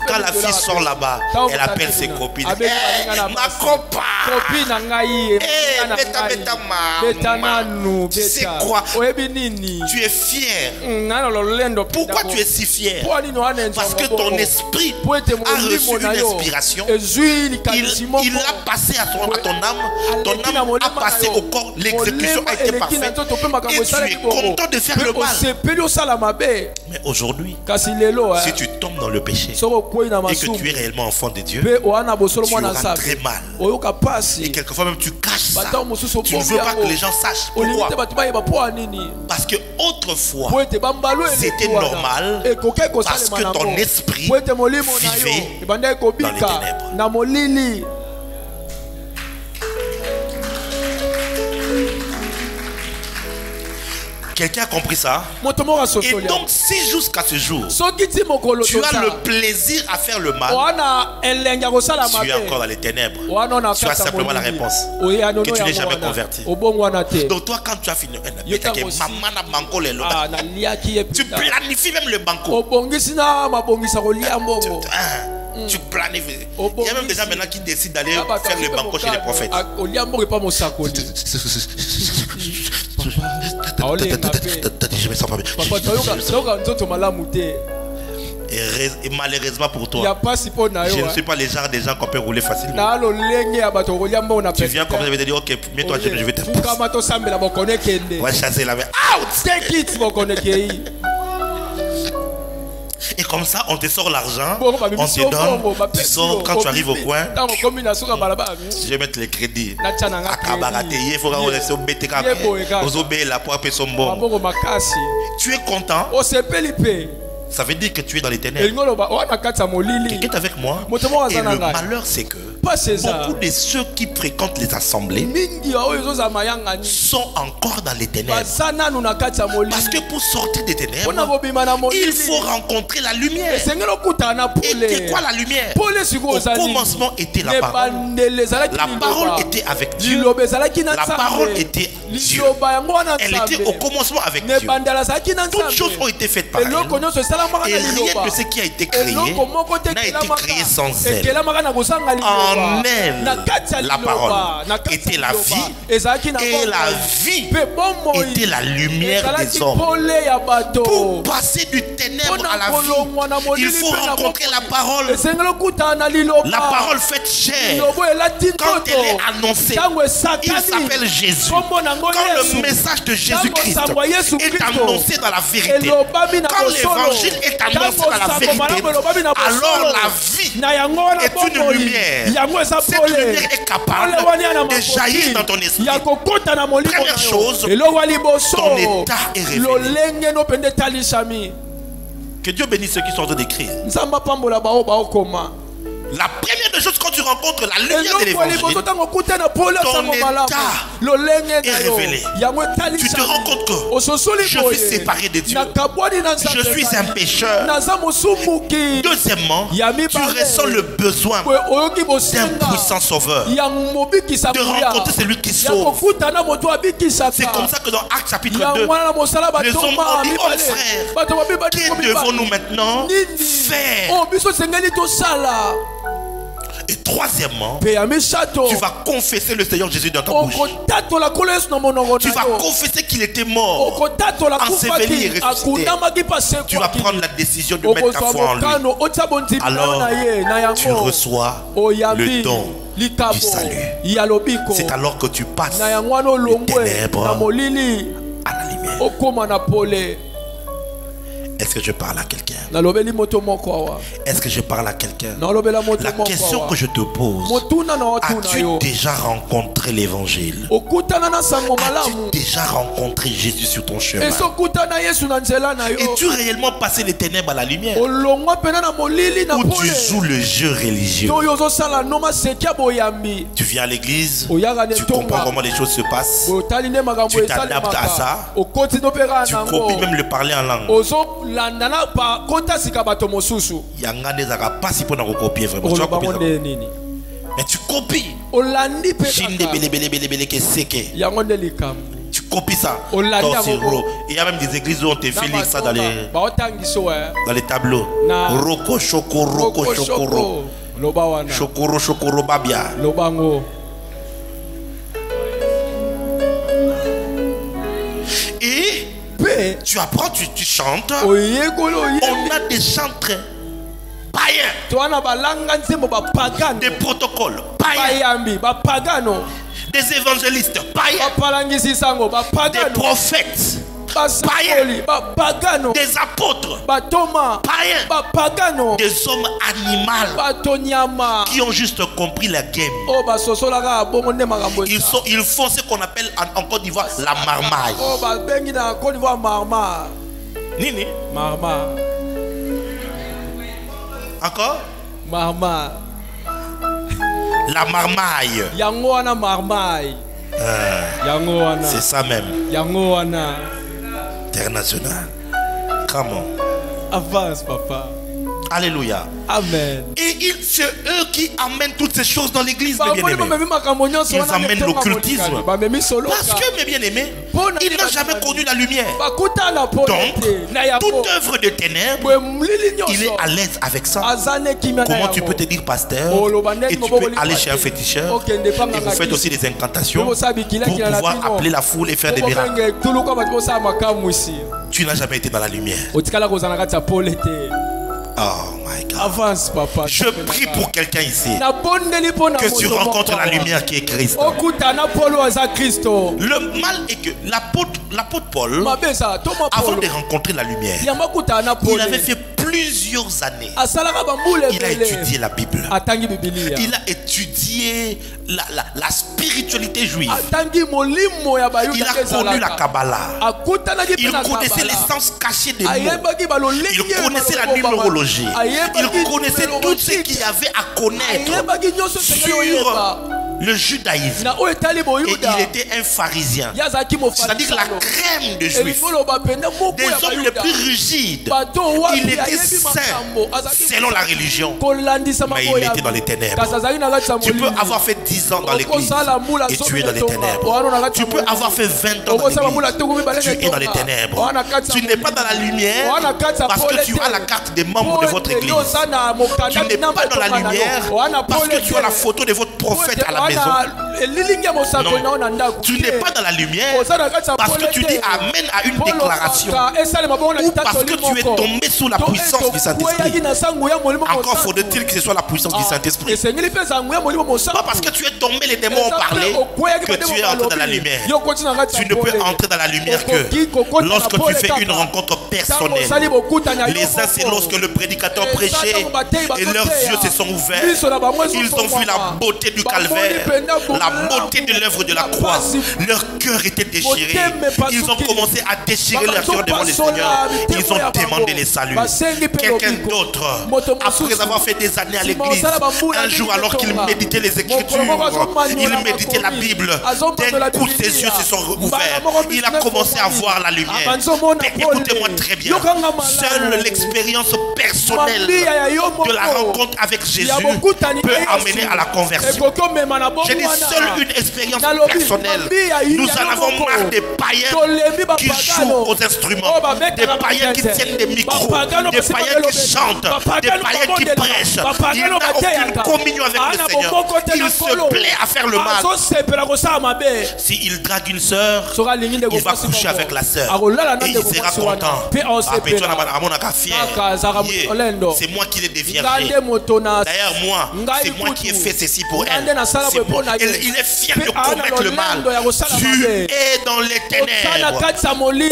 Quand la fille sort là-bas, elle appelle ses copines. Ma copine. Tu sais quoi? Tu es fier. Pourquoi tu es si fier? Parce que ton esprit a reçu une inspiration. Il l'a passé à ton âme. Ton âme a passé au corps. L'exécution a été parfaite. Et tu es content de faire le mal. Mais aujourd'hui, si tu tombes dans le péché et que tu es réellement enfant de Dieu, tu auras très mal. Et quelquefois même tu caches ça. Tu ne veux pas que les gens sachent. Pourquoi? Parce que autrefois c'était normal parce que ton esprit vivait dans les ténèbres. Quelqu'un a compris ça? Et donc si jusqu'à ce jour tu as le plaisir à faire le mal, tu es encore dans les ténèbres. Tu as simplement la réponse que tu n'es jamais converti. Donc toi quand tu as fini tu planifies même le banco. Tu planifies. Il y a même des gens maintenant qui décident d'aller faire le banco chez les prophètes. Je me sens pas bien. Et malheureusement pour toi, je ne suis pas le genre de gens qu'on peut rouler facilement. Tu viens comme ça, je vais te dire ok, mets-toi, je vais te pousser. On va chasser la main. Out! Et comme ça, on te sort l'argent, on te donne, tu sors quand tu arrives au coin. Je vais mettre les crédits. Il faut tu es content. Ça veut dire que tu es dans les ténèbres. Quelqu'un est avec moi. Et le malheur, c'est que beaucoup de ceux qui fréquentent les assemblées sont encore dans les ténèbres. Parce que pour sortir des ténèbres, il faut rencontrer la lumière. Et c'est quoi la lumière? Au commencement était la parole. La parole était avec Dieu. La parole était Dieu. Elle était au commencement avec Dieu. Toutes choses ont été faites par elle. Et rien de ce qui a été créé n'a été créé sans elle. En elle, la parole était la vie, et la vie était la lumière des hommes. Pour passer du ténèbre à la vie, il faut rencontrer la parole. La parole faite chair. Quand elle est annoncée, il s'appelle Jésus. Quand le message de Jésus-Christ est annoncé dans la vérité, quand l'évangile est annoncé dans la vérité, alors la vie est une lumière. Cette lumière est capable de jaillir dans ton esprit. Première chose, ton état est révélé. Que Dieu bénisse ceux qui sont en train d'écrire. La première des choses quand tu rencontres la lumière de l'évangile, ton état est révélé. Tu te rends compte que je suis séparé de Dieu. Je suis un pécheur. Deuxièmement, tu ressens le besoin d'un puissant sauveur, de rencontrer celui qui sauve. C'est comme ça que dans Actes chapitre 2, les hommes ont dit: oh frère, que devons-nous maintenant faire? Et troisièmement, tu vas confesser le Seigneur Jésus dans ta bouche. Tu vas confesser qu'il était mort, enseveli et ressuscité. Tu vas prendre la décision de mettre ta foi en lui. Alors, tu reçois le don du salut. C'est alors que tu passes des ténèbres à la lumière. Est-ce que je parle à quelqu'un? Est-ce que je parle à quelqu'un? La question que je te pose: as-tu déjà rencontré l'évangile? As-tu déjà rencontré Jésus sur ton chemin? Es-tu réellement passé des ténèbres à la lumière? Ou tu joues le jeu religieux? Tu viens à l'église, tu comprends comment les choses se passent, tu t'adaptes à ça, tu copies même le parler en langue. Mais tu copies. Tu copies ça. Il y a même des églises où on te fait lire ça dans les tableaux. Roko shoko roko shokoro. Shokoro shokoro babia. Et tu apprends, tu chantes. On a des chantres païens, des protocoles païens, des évangélistes païens, des prophètes païens, des apôtres païens, des hommes animaux qui ont juste compris la game. Ils font ce qu'on appelle en Côte d'Ivoire la marmaille. Nini? Marma. Encore? Marma. La marmaille. Yangoana marmaille. C'est ça même. Yangoana. International. Comment? Avance, papa. Alléluia. Amen. Et c'est eux qui amènent toutes ces choses dans l'église, mes bien-aimés. Ils amènent l'occultisme. Parce que, mes bien-aimés, il n'a jamais connu la lumière. Donc, toute œuvre de ténèbres, il est à l'aise avec ça. Comment tu peux te dire pasteur et tu peux aller chez un féticheur et vous faites aussi des incantations pour pouvoir appeler la foule et faire des miracles. Tu n'as jamais été dans la lumière. Oh my God. Avance, papa. Je prie pour quelqu'un ici que tu rencontres la lumière qui est Christ. Le mal est que l'apôtre Paul, avant de rencontrer la lumière, il avait fait plusieurs années. Il a étudié la Bible. Il a étudié la spiritualité juive. Il a connu la Kabbalah. Il connaissait l'essence cachée des mots. Il connaissait la numérologie. Il connaissait tout ce qu'il y avait à connaître sur le judaïsme, et il était un pharisien, c'est-à-dire la crème de juifs, des hommes les plus rigides. Il était saint selon la religion, mais il était dans les ténèbres. Tu peux avoir fait 10 ans dans l'église et tu es dans les ténèbres. Tu peux avoir fait 20 ans dans l'église, tu es dans les ténèbres. Tu n'es pas dans la lumière parce que tu as la carte des membres de votre église. Tu n'es pas dans la lumière parce que tu as la photo de votre prophète à la maison. Non. Tu n'es pas dans la lumière parce que tu dis Amen à une déclaration ou parce que tu es tombé sous la puissance du Saint-Esprit. Encore faut-il que ce soit la puissance du Saint-Esprit. Pas parce que tu es tombé, les démons ont parlé, que tu es entré dans la lumière. Tu ne peux entrer dans la lumière que lorsque tu fais une rencontre personnelle. Les uns, c'est lorsque le prédicateur prêchait et leurs yeux se sont ouverts. Ils ont vu la beauté du calvaire, la beauté de l'œuvre de la croix. Leur cœur était déchiré. Ils ont commencé à déchirer leur cœur devant le Seigneur. Ils ont demandé les saluts. Quelqu'un d'autre, après avoir fait des années à l'église, un jour alors qu'il méditait les Écritures, il méditait la Bible, d'un coup ses yeux se sont ouverts. Il a commencé à voir la lumière. Écoutez-moi très bien. Seule l'expérience personnelle de la rencontre avec Jésus peut amener à la conversion. J'ai dit seule une expérience personnelle. Nous en avons marre des païens qui jouent aux instruments, des païens qui tiennent des micros, des païens qui chantent, des païens qui prêchent. Il n'a aucune communion avec le Seigneur. Il se plaît à faire le mal. S'il drague une sœur, il va coucher avec la sœur et il sera content. C'est moi qui l'ai déviergé. D'ailleurs moi, c'est moi qui ai fait ceci pour elle. Il est fier de commettre le mal. Tu es dans les ténèbres.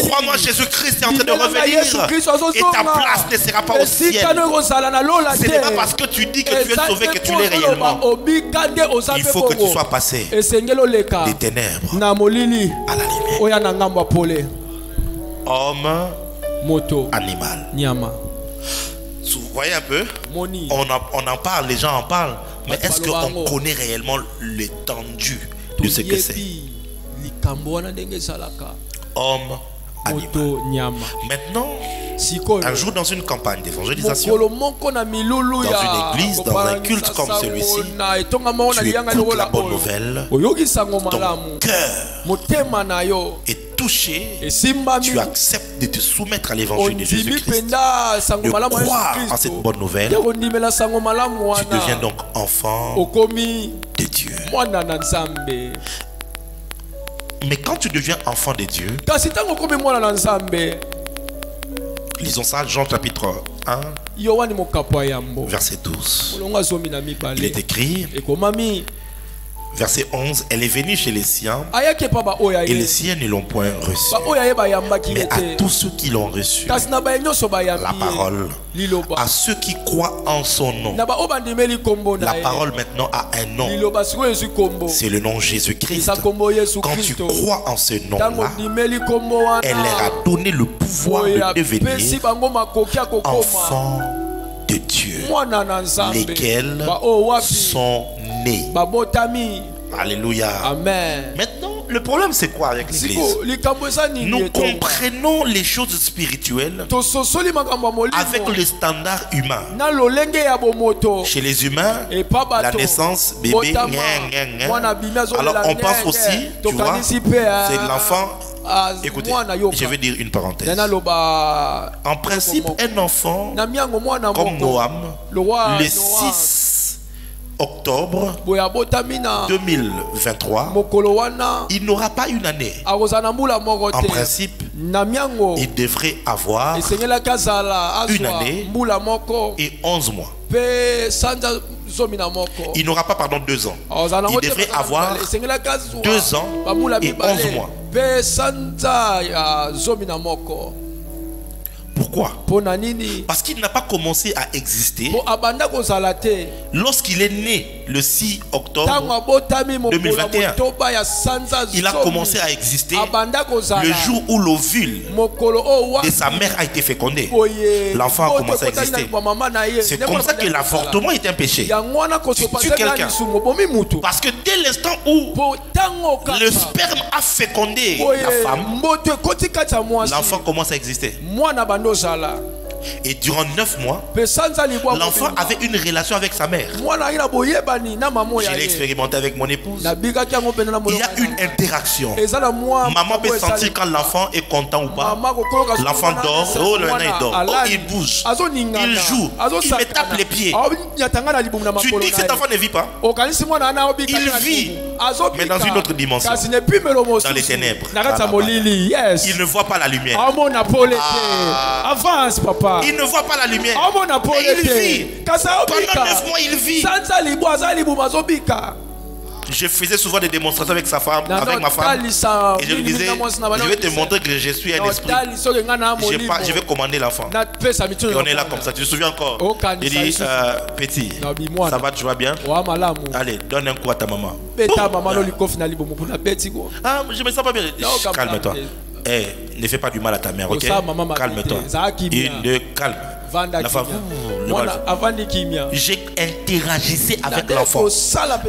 Crois-moi, Jésus-Christ est en train de revenir et ta place ne sera pas au ciel. Ce n'est pas parce que tu dis que tu es sauvé que tu l'es réellement. Il faut que tu sois passé des ténèbres à la lumière. Homme, animal. Vous voyez un peu, on en parle, les gens en parlent, mais est-ce qu'on connaît réellement l'étendue de ce que c'est? Homme, animal. Maintenant, un jour dans une campagne d'évangélisation, dans une église, dans un culte comme celui-ci, tu écoutes la bonne nouvelle, ton cœur est touché, tu acceptes de te soumettre à l'évangile de Jésus-Christ, de croire en cette bonne nouvelle, tu deviens donc enfant de Dieu. Mais quand tu deviens enfant de Dieu, lisons ça, Jean chapitre 1, verset 12. Il est écrit, verset 11, elle est venue chez les siens et les siens ne l'ont point reçu. Mais à tous ceux qui l'ont reçu, la parole, à ceux qui croient en son nom, la parole maintenant a un nom. C'est le nom Jésus-Christ. Quand tu crois en ce nom-là, elle leur a donné le pouvoir de devenir enfants de Dieu, lesquels sont nés. Alléluia. Amen. Maintenant, le problème c'est quoi avec l'église? Nous comprenons les choses spirituelles avec le standard humain. Chez les humains, la naissance, bébé, alors on pense aussi, tu vois, c'est l'enfant. Écoutez, je vais dire une parenthèse. En principe, un enfant comme Noam, le 6 octobre 2023, il n'aura pas une année. En principe, il devrait avoir une année et 11 mois. Il n'aura pas, pardon, 2 ans. Il devrait avoir 2 ans et 11 mois. Pourquoi? Parce qu'il n'a pas commencé à exister lorsqu'il est né le 6 octobre 2021, il a commencé à exister le jour où l'ovule de sa mère a été fécondé. L'enfant a commencé à exister. C'est comme ça que l'avortement est un péché. Tu tues quelqu'un. Parce que dès l'instant où le sperme a fécondé la femme, l'enfant commence à exister. Et durant 9 mois, l'enfant avait une relation avec sa mère. Je l'ai expérimenté avec mon épouse. Il y a une interaction. Maman peut sentir quand l'enfant est content ou pas. L'enfant dort, oh le il dort, oh, il bouge, il joue, il me tape les pieds. Tu dis que cet enfant ne vit pas. Il vit, mais dans une autre dimension, dans les ténèbres. Il ne voit pas la lumière. Avance, papa. Il ne voit pas la lumière. Et il vit. Pendant 9 mois, il vit. Je faisais souvent des démonstrations avec sa femme, avec ma femme. Et je lui disais, je vais te montrer que je suis un esprit. Je vais commander l'enfant. Et on est là comme ça. Tu te souviens encore? Il dit, petit, ça va, tu vas bien? Allez, donne un coup à ta maman. Ah, je me sens pas bien. Calme-toi. Ne fais pas du mal à ta mère, ok? Calme-toi. Une, deux, calme. La femme, j'ai interagissé avec l'enfant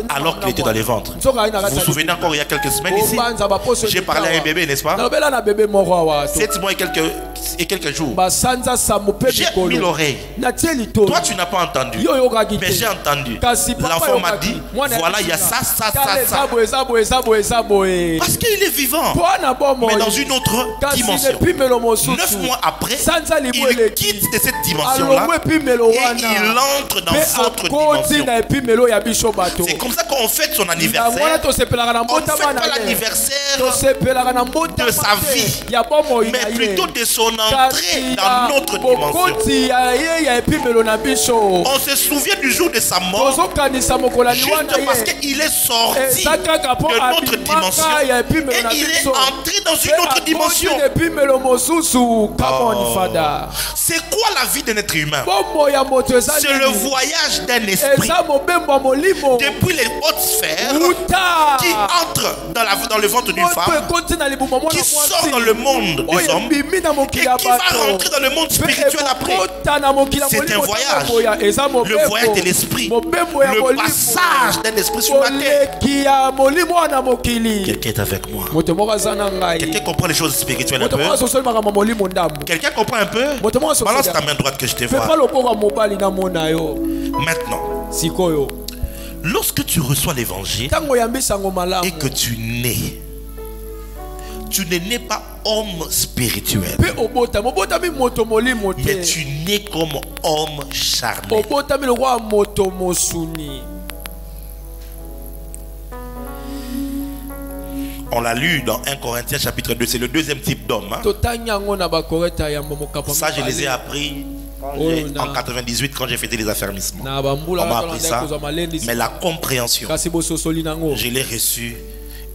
alors qu'il était dans les ventres. Vous vous souvenez encore il y a quelques semaines ici, j'ai parlé à un bébé, n'est-ce pas? 7 mois et quelques jours. J'ai mis l'oreille. Toi tu n'as pas entendu, mais j'ai entendu. L'enfant m'a dit, voilà il y a ça. Parce qu'il est vivant, mais dans une autre dimension. 9 mois après, il quitte de cette dimension-là et il entre dans votre dimension. C'est comme ça qu'on fête son anniversaire. On ne fête pas l'anniversaire de sa vie, mais plutôt de son entrée dans notre dimension. On se souvient du jour de sa mort juste parce qu'il est sorti de notre dimension et il est entré dans une autre dimension. C'est quoi la vie d'un être humain? C'est le voyage d'un esprit depuis les hautes sphères qui entre dans le ventre d'une femme, qui sort dans le monde des hommes et qui va rentrer dans le monde spirituel après. C'est un voyage. Le voyage de l'esprit, le passage d'un esprit sur la terre. Quelqu'un est avec moi. Quelqu'un comprend les choses spirituelles un peu. Quelqu'un comprend un peu? Balance ta main droite que je te vois. Maintenant, lorsque tu reçois l'évangile et que tu nais, tu ne nais pas homme spirituel, mais tu nais comme homme charnel. On l'a lu dans 1 Corinthiens chapitre 2, c'est le deuxième type d'homme. Hein? Ça, je les ai appris en 98 quand j'ai fait des affermissements. On m'a appris ça, mais la compréhension, je l'ai reçue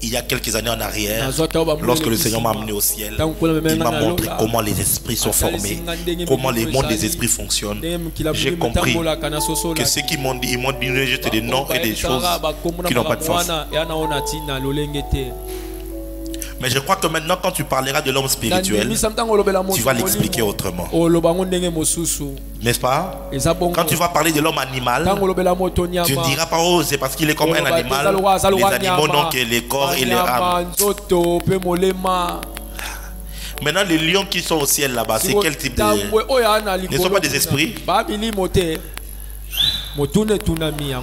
il y a quelques années en arrière, lorsque le Seigneur m'a amené au ciel. Il m'a montré comment les esprits sont formés, comment les mondes des esprits fonctionnent. J'ai compris que ceux qui m'ont dit, ils m'ont dit juste des noms et des choses qui n'ont pas de sens. Mais je crois que maintenant, quand tu parleras de l'homme spirituel, tu vas l'expliquer autrement. N'est-ce pas? Quand tu vas parler de l'homme animal, tu ne diras pas, oh, c'est parce qu'il est comme un animal. Les animaux n'ont que les corps et les âmes. Maintenant, les lions qui sont au ciel là-bas, c'est quel type de... Ils ne sont pas des esprits?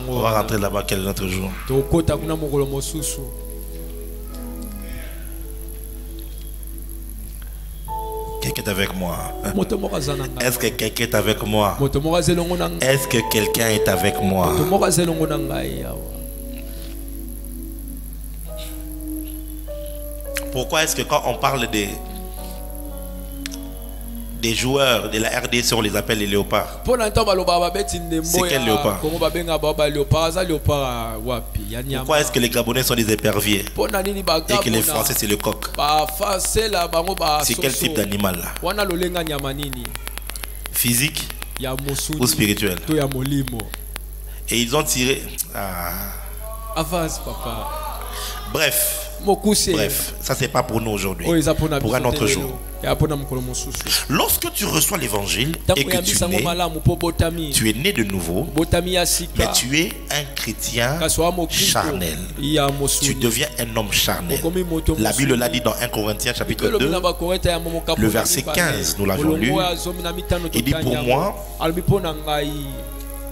On va rentrer là-bas quel autre jour. Quelqu'un est avec moi. Est-ce que quelqu'un est avec moi? Est-ce que quelqu'un est avec moi? Pourquoi est-ce que quand on parle des joueurs de la RDC, on les appelle les léopards? C'est quel léopard? Pourquoi est-ce que les Gabonais sont des éperviers et que les Français c'est le coq? C'est quel type d'animal là? Physique ou spirituel? Et ils ont tiré. Avance, papa. Bref, ça c'est pas pour nous aujourd'hui. Pour un autre jour. Lorsque tu reçois l'évangile et que tu es né de nouveau, mais tu es un chrétien charnel. Tu deviens un homme charnel. La Bible l'a dit dans 1 Corinthiens chapitre 2, le verset 15, nous l'avons lu. Il dit pour moi,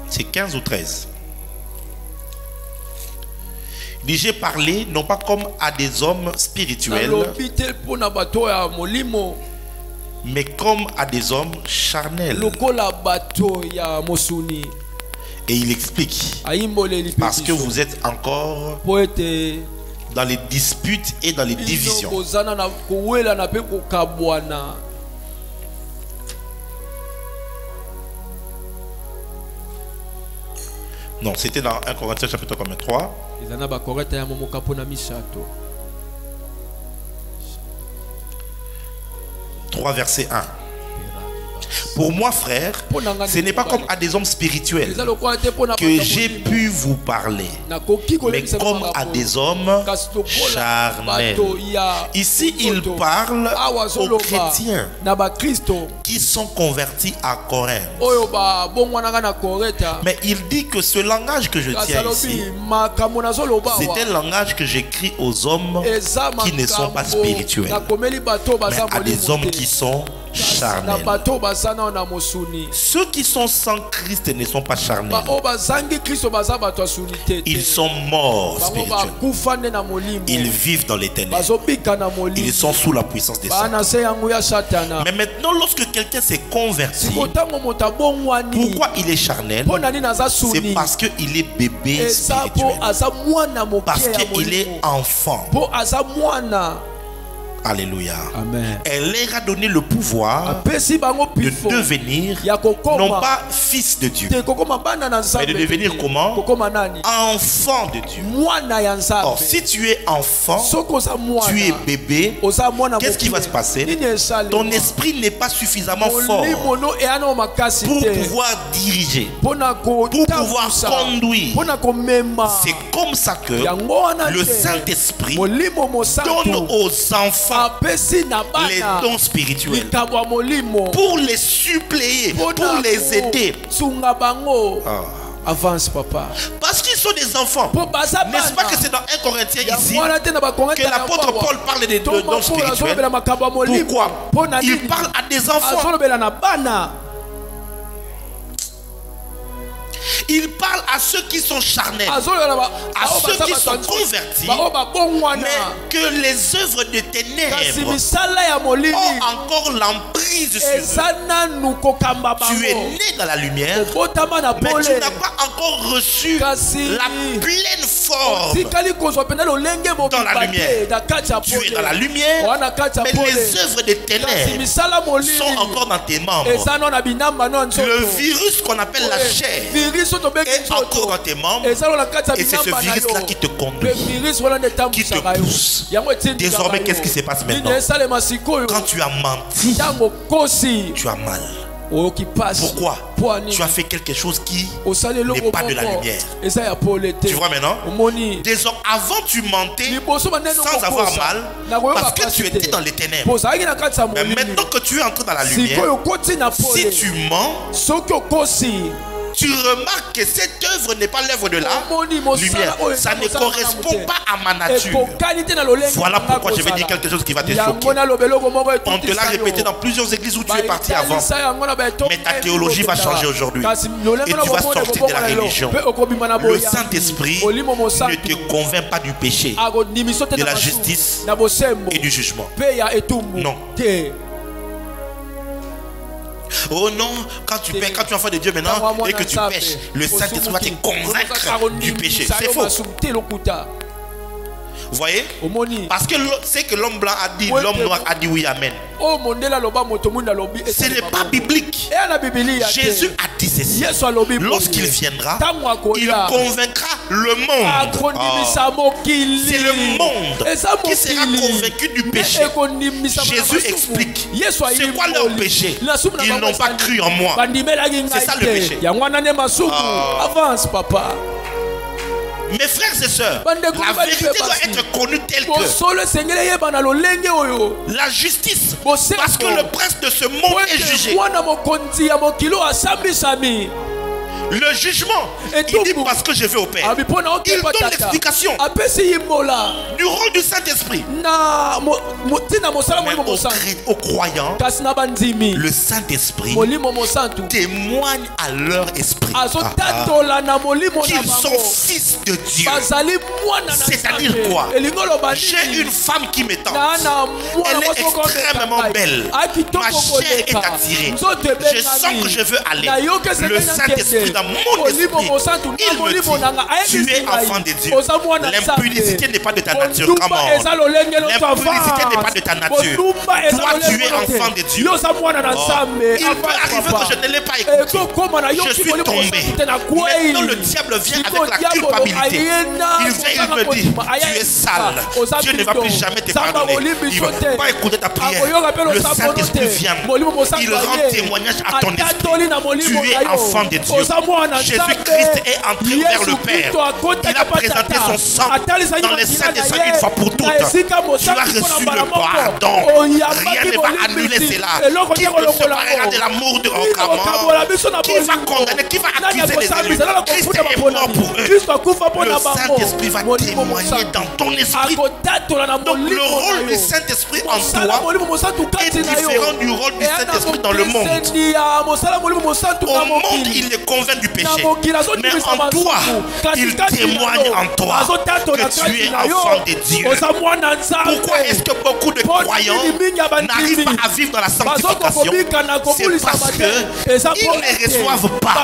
c'est 15 ou 13. Il dit, j'ai parlé non pas comme à des hommes spirituels, mais comme à des hommes charnels. Et il explique, parce que vous êtes encore dans les disputes et dans les divisions. Non, c'était dans 1 Corinthiens chapitre 3. 3 verset 1. Pour moi, frère, ce n'est pas comme à des hommes spirituels que j'ai pu vous parler, mais comme à des hommes charnels. Ici, il parle aux chrétiens qui sont convertis à Corinthe. Mais il dit que ce langage que je tiens ici, c'est un langage que j'écris aux hommes qui ne sont pas spirituels, mais à des hommes qui sont charnels. Ceux qui sont sans Christ ne sont pas charnels. Ils sont morts spirituellement. Ils vivent dans les ténèbres. Ils sont sous la puissance des Satan. Mais maintenant, lorsque quelqu'un s'est converti, pourquoi il est charnel? C'est parce qu'il est bébé spirituel. Parce qu'il est enfant. Alléluia. Amen. Elle leur a donné le pouvoir de devenir non pas fils de Dieu, mais de devenir comment? Enfant de Dieu. Or, si tu es enfant, tu es bébé, qu'est-ce qui va se passer? Ton esprit n'est pas suffisamment fort pour pouvoir diriger, pour pouvoir conduire. C'est comme ça que le Saint-Esprit donne aux enfants les dons spirituels pour les suppléer, pour les aider. Avance, papa. Parce qu'ils sont des enfants. N'est-ce pas que c'est dans 1 Corinthiens ici que l'apôtre Paul parle des dons spirituels? Pourquoi? Il parle à des enfants. Il parle à ceux qui sont charnels, à ceux qui sont convertis, mais que les œuvres de ténèbres ont encore l'emprise sur eux. Tu es né dans la lumière, mais tu n'as pas encore reçu la pleine forme dans la lumière. Tu es dans la lumière, mais les œuvres de ténèbres sont encore dans tes membres. Le virus qu'on appelle la chair est encore dans tes membres, et c'est ce virus-là qui te conduit, qui te pousse. Désormais, qu'est-ce qui se passe maintenant? Quand tu as menti, tu as mal. Pourquoi? Tu as fait quelque chose qui n'est pas de la lumière. Tu vois maintenant? Désormais, avant tu mentais sans avoir mal parce que tu étais dans les ténèbres. Mais maintenant que tu es entré dans la lumière, si tu mens, tu remarques que cette œuvre n'est pas l'œuvre de la lumière. Ça ne correspond pas à ma nature. Voilà pourquoi je vais dire quelque chose qui va te choquer. On te l'a répété dans plusieurs églises où tu es parti avant. Mais ta théologie va changer aujourd'hui. Et tu vas sortir de la religion. Le Saint-Esprit ne te convainc pas du péché, de la justice et du jugement. Non. Oh non, quand tu pèches, quand tu es enfant de Dieu maintenant et que tu pèches, le Saint-Esprit va te convaincre du péché. C'est faux. Vous voyez? Parce que c'est que l'homme blanc a dit, l'homme noir a dit oui, amen. Ce n'est pas biblique. Jésus a dit ceci. Lorsqu'il viendra, il convaincra le monde. C'est le monde qui sera convaincu du péché. Jésus explique. C'est quoi leur péché? Ils n'ont pas cru en moi. C'est ça le péché. Avance, papa. Mes frères et sœurs, la vérité doit être connue telle que la justice, parce que le prince de ce monde est jugé. Le jugement, il dit parce que je vais au Père. Il donne l'explication du rôle du Saint-Esprit. Mais aux croyants, le Saint-Esprit témoigne à leur esprit qu'ils sont fils de Dieu. C'est-à-dire quoi? J'ai une femme qui me tente. Elle est extrêmement belle. Ma chair est attirée. Je sens que je veux aller. Le Saint-Esprit dans mon esprit, il me dit, tu es enfant de Dieu. L'impudicité n'est pas de ta nature. Comment? L'impudicité n'est pas de ta nature. Toi, tu es enfant de Dieu. Il peut arriver que je ne l'ai pas écouté. Je suis tombé. Maintenant, le diable vient avec la culpabilité. Il me dit, tu es sale. Dieu ne va plus jamais te pardonner. Il ne va pas écouter ta prière. Le Saint-Esprit vient. Il rend témoignage à ton esprit. Tu es enfant de Dieu. Jésus-Christ est entré vers le Père. Il a présenté son sang dans les saints des saints une fois pour toutes. Tu as reçu le pardon. Rien ne va annuler cela. Qui ne séparera de l'amour de Rokamon? Qui va condamner? Qui va accuser les élus? Christ est mort pour eux. Le Saint-Esprit va témoigner dans ton esprit. Donc le rôle du Saint-Esprit en toi est différent du rôle du Saint-Esprit dans le monde. Au monde, il les convainc du péché. Mais en toi, il témoigne en toi que tu es enfant de Dieu. Pourquoi est-ce que beaucoup de croyants n'arrivent pas à vivre dans la sanctification? C'est parce qu'ils ne reçoivent pas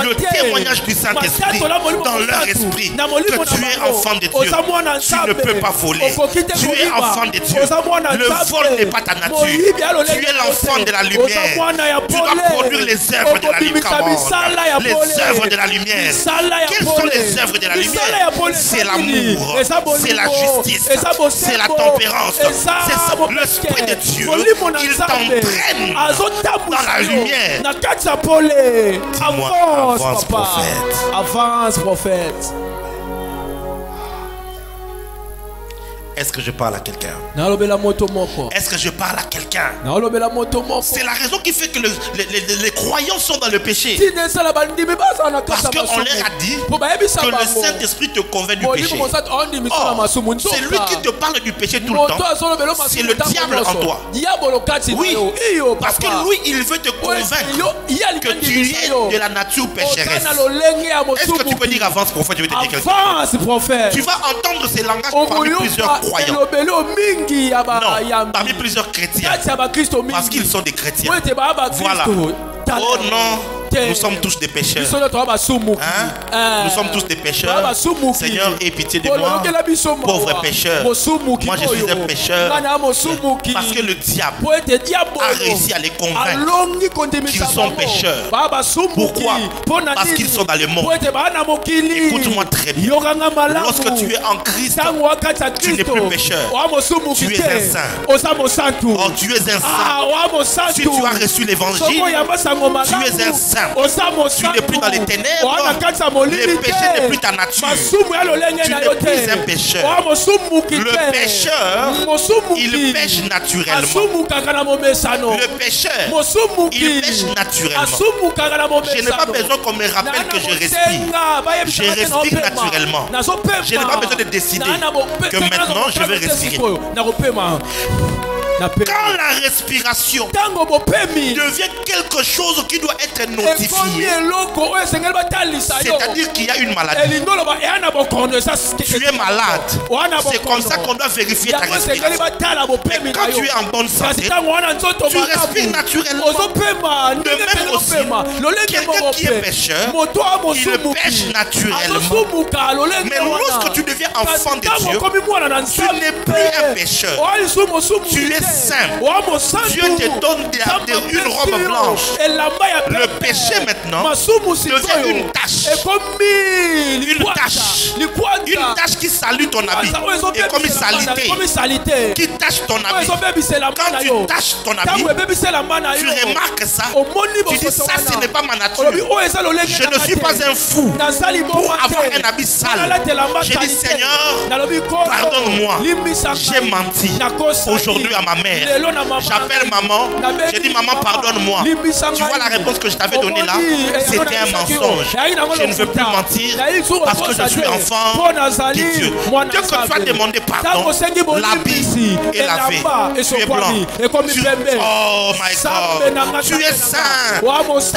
le témoignage du Saint-Esprit dans leur esprit que tu es enfant de Dieu. Tu ne peux pas voler. Tu es enfant de Dieu. Le vol n'est pas ta nature. Tu es l'enfant de la lumière. Tu dois produire les œuvres de la lumière. Les œuvres de la lumière. Quelles sont les œuvres de la lumière? C'est l'amour, c'est la justice, c'est la tempérance. C'est l'Esprit de Dieu. Il t'entraîne dans la lumière. Dis-moi, avance, prophète. Avance, prophète. Est-ce que je parle à quelqu'un? Est-ce que je parle à quelqu'un? C'est la raison qui fait que les croyants sont dans le péché. Parce qu'on leur a dit que le Saint-Esprit te convainc du péché. C'est lui qui te parle du péché tout le temps. C'est le diable en toi. Oui, parce que lui, il veut te convaincre que tu es de la nature pécheresse. Est-ce que tu peux dire avance, prophète? Je vais te dire quelque chose. Tu vas entendre ces langages parmi plusieurs croyants. Non, parmi plusieurs chrétiens. Parce qu'ils sont des chrétiens. Voilà. Oh non, nous sommes tous des pécheurs. Hein? Nous sommes tous des pécheurs. Seigneur, aie pitié de moi, pauvre pécheur. Moi, je suis un pécheur. Parce que le diable a réussi à les convaincre qu'ils sont pécheurs. Pourquoi? Parce qu'ils sont dans le monde. Écoute-moi très bien. Lorsque tu es en Christ, tu n'es plus pécheur. Tu es un saint. Oh, tu es un saint. Si tu as reçu l'évangile, tu es un saint. Tu n'es plus dans les ténèbres. Le péché n'est plus ta nature. Tu n'es plus un pécheur. Le pécheur, il pêche naturellement. Le pécheur, il pêche naturellement. Je n'ai pas besoin qu'on me rappelle que je respire. Je respire naturellement. Je n'ai pas besoin de décider que maintenant je vais respirer. Quand la respiration devient quelque chose qui doit être notifié, c'est-à-dire qu'il y a une maladie. Tu es malade. C'est comme ça qu'on doit vérifier ta respiration. Mais quand tu es en bonne santé, tu respires naturellement. De même aussi, quelqu'un qui est pécheur, il pêche naturellement. Mais lorsque tu deviens enfant de Dieu, tu n'es plus un pécheur. Tu es saint. Dieu te donne une robe blanche. Le péché maintenant devient une tache. Une tache qui salue ton habit. Et comme une salité qui tache ton habit. Quand tu taches ton habit, tu remarques ça. Tu dis ça, ce n'est pas ma nature. Je ne suis pas un fou pour avoir un habit sale. J'ai dit Seigneur, pardonne-moi. J'ai menti aujourd'hui à ma mère. J'appelle maman. J'ai dit maman, pardonne-moi. Tu vois la réponse que je t'avais donnée là, c'était un mensonge. Je ne veux plus mentir parce que je suis enfant de Dieu. Dieu que tu as demandé pardon, l'habit est lavé. Tu es blanc. Oh my God. Tu es saint.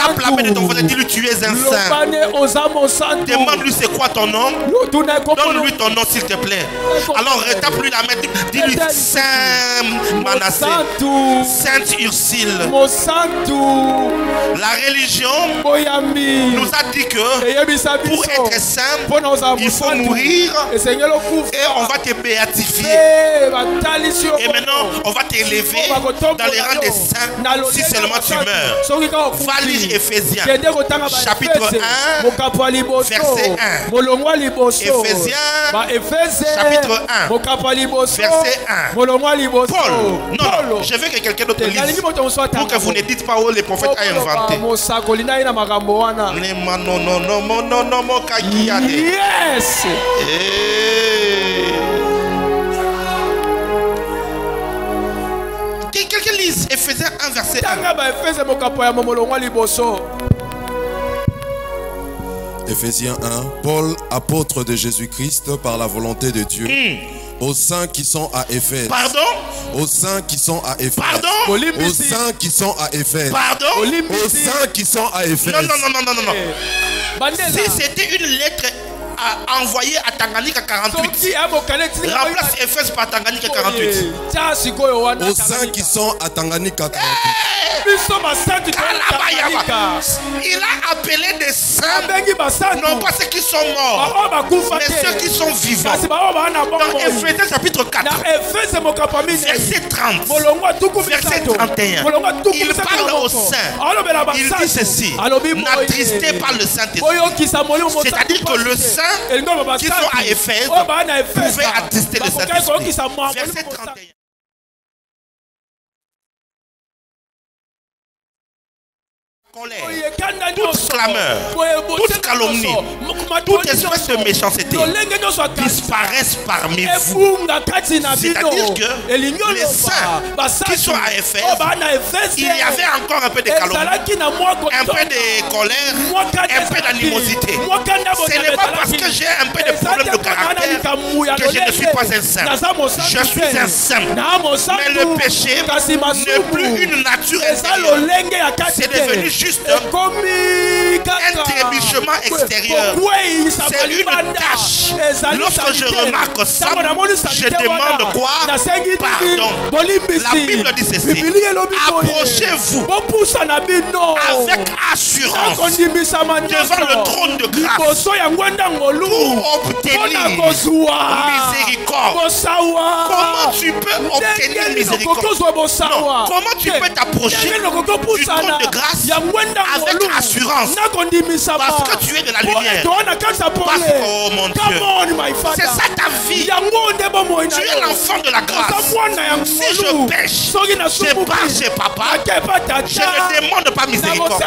Tape la main de ton voisin, dis-lui tu es un saint. Demande-lui c'est quoi ton nom. Donne-lui ton nom s'il te plaît. Alors retape-lui la main, dis-lui Saint Manassé, Sainte Ursule. La religion nous a dit que pour être saint, il faut mourir et on va te béatifier. Et maintenant, on va t'élever dans les rangs des saints si seulement tu meurs. Va lire Éphésiens, chapitre 1, verset 1. Éphésiens, chapitre 1, verset 1. Paul, non, je veux que quelqu'un d'autre lise pour que vous ne dites pas où les prophètes ont inventé. Yes. Quelqu'un lise Éphésiens 1, verset 1. Éphésiens 1. Paul, apôtre de Jésus-Christ par la volonté de Dieu, aux saints qui sont à Éphèse. Pardon? Aux saints qui sont à Éphèse. Pardon? Aux saints qui sont à Éphèse. Pardon? Aux saints qui sont à Éphèse. Non. Si c'était une lettre envoyée à Tanganyika 48, remplace Éphèse par Tanganyika 48. Aux saints qui sont à Tanganyika 48. Il a appelé des saints, non pas ceux qui sont morts, mais ceux qui sont vivants. Dans Éphésiens chapitre 4, verset 30, verset 31, il parle aux saints. Il dit ceci: n'attristez pas le Saint-Esprit. C'est-à-dire que le saint qui sont à Éphèse pouvaient attrister le Saint-Esprit. Verset 31. Colère, toute clameur, toute calomnie, toute espèce de méchanceté disparaissent parmi vous. C'est-à-dire que les saints qui sont à Éphèse, il y avait encore un peu de calomnie, un peu de colère, un peu d'animosité. Ce n'est pas parce que j'ai un peu de problème de caractère que je ne suis pas un saint. Je suis un saint. Mais le péché n'est plus une nature intérieure. C'est devenu juste un trébuchement extérieur. C'est une tâche. Lorsque je remarque ça, je demande quoi? Pardon. La Bible dit ceci: approchez-vous avec assurance devant le trône de grâce pour obtenir miséricorde. Comment tu peux obtenir miséricorde? Non. Comment tu peux t'approcher du trône de grâce avec assurance? Parce que tu es de la lumière. Parce que, oh mon Dieu, c'est ça ta vie. Tu es l'enfant de la grâce. Si je pêche, je pars chez papa, je ne demande pas miséricorde,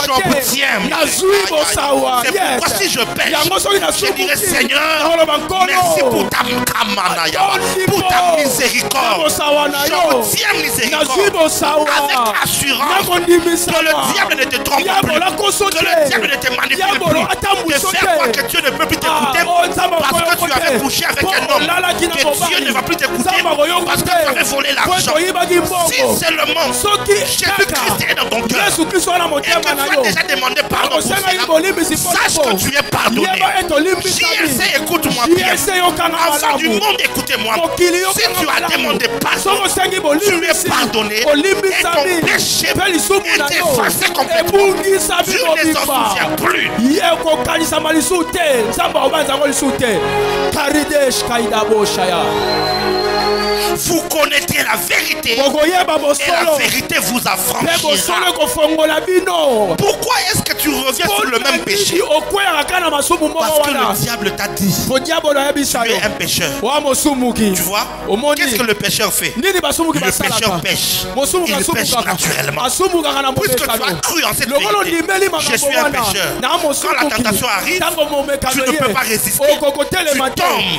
j'obtiens miséricorde. C'est pourquoi si je pêche, je dirais Seigneur, merci pour ta kamanaya, pour ta miséricorde. J'obtiens miséricorde avec assurance que le diable ne te trompe plus, que le diable ne te manipule plus, de faire quoi que Dieu ne peut plus t'écouter parce que tu avais couché avec un homme. que Dieu ne va plus t'écouter parce que tu avais volé l'argent. Si seulement Jésus-Christ est dans ton cœur et que tu as déjà demandé pardon pour cela, sache que tu es pardonné. JLC, écoute-moi bien. Enfant du monde, écoutez-moi. Si tu as demandé pardon, tu es pardonné et ton péché est effacé complètement. Dieu ne s'en souvient plus. Vous connaîtrez la vérité et la vérité vous affranchira. Pourquoi est-ce que tu reviens sur le même péché? Parce que le diable t'a dit tu es un pécheur. Tu vois? Qu'est-ce que le pécheur fait? Le pécheur pêche. Il pêche naturellement. Puisque tu as cru en cette vérité, je suis un pécheur. Quand la tentation arrive, tu ne peux pas résister. Tu tombes,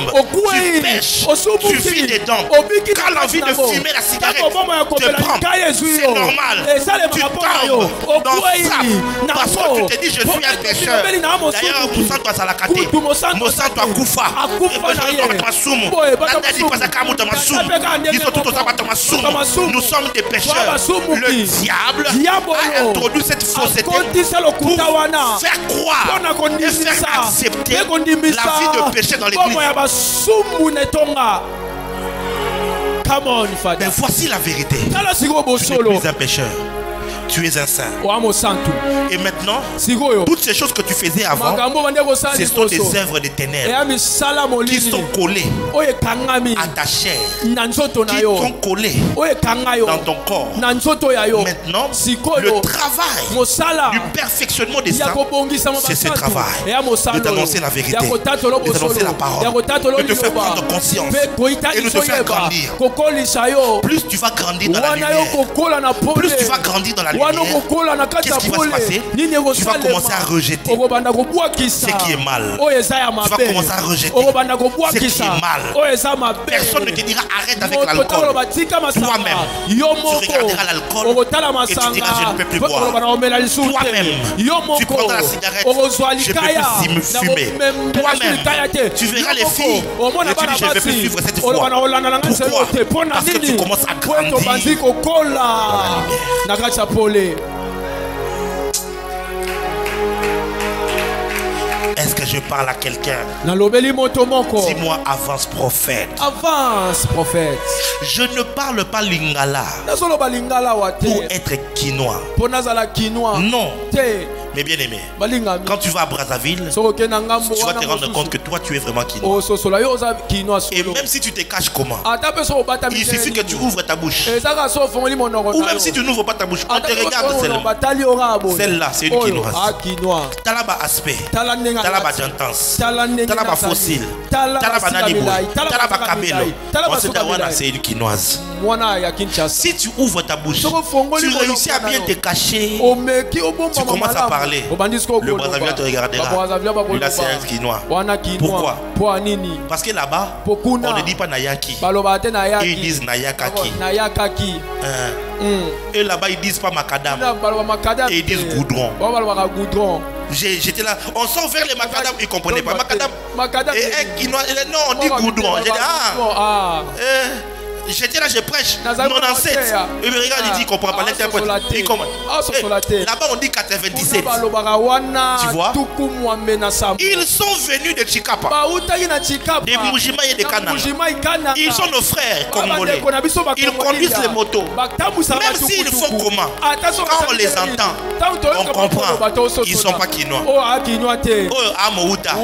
tu pêches, tu vis dedans. Quand l'envie de fumer la cigarette te prend, c'est normal. Tu tombes dans ça parce que tu te dis je suis un pécheur. D'ailleurs, Moussanto Salakate, Moussanto Akufa, nous sommes des pécheurs. Le diable a introduit cette fausseté pour faire croire et faire accepter la vie de péché dans l'église. Mais voici la vérité. Tu n'es plus un pécheur. Tu es un saint. Et maintenant, toutes ces choses que tu faisais avant, ce sont des œuvres des ténèbres qui sont collées à ta chair, qui sont collées dans ton corps. Maintenant, le travail du perfectionnement des saints, c'est ce travail de t'annoncer la vérité, de t'annoncer la parole, de te faire prendre conscience et de te faire grandir. Plus tu vas grandir dans la lumière, plus tu vas grandir dans la lumière, qu'est-ce qui va se passer? Tu vas commencer à rejeter ce qui est mal. Tu vas commencer à rejeter ce qui est mal. Personne ne te dira arrête avec l'alcool. Toi-même, tu regarderas l'alcool et tu diras je ne peux plus boire. Toi-même, tu prendras la cigarette, je ne peux plus fumer. Toi-même, tu verras les filles et tu dis je ne vais plus suivre cette foi. Pourquoi? Parce que tu commences à grandir. Est-ce que je parle à quelqu'un? Dis-moi, avance prophète. Avance prophète. Je ne parle pas lingala pour être quinois. Non. Mais bien aimé, quand tu vas à Brazzaville, tu vas te rendre compte que toi tu es vraiment quinois. Et même si tu te caches comment, il suffit que tu ouvres ta bouche. Ou même si tu n'ouvres pas ta bouche, on te regarde seulement. Celle-là, c'est une quinoise. Talaba aspect, talaba jantance, talaba fossile, talaba naniboy, talaba kabelo. On sait que c'est une quinoise. Si tu ouvres ta bouche, tu réussis à bien te cacher, tu commences à parler. Le Brazzaville te regardera. Il a c'est un quinois. Pourquoi? Parce que là-bas, on ne dit pas Nayaki. Ils disent Nayakaki. Et là-bas, ils disent pas Macadam. Et ils disent Goudron. J'étais là, on sort vers les macadam, ils ne comprenaient pas. Macadam. Et un quinois, non, on dit Goudron. J'ai dit j'étais là, je prêche 97. Il me regarde, il dit, il ne comprend pas l'interprète. Là-bas, on dit 97. Tu vois? Ils sont venus de Chikapa, des Mujima et des Kana. Ils sont nos frères congolais. Ils conduisent les motos. Même s'ils font comment, quand on les entend, on comprend. Ils ne sont pas quinois. Amouta.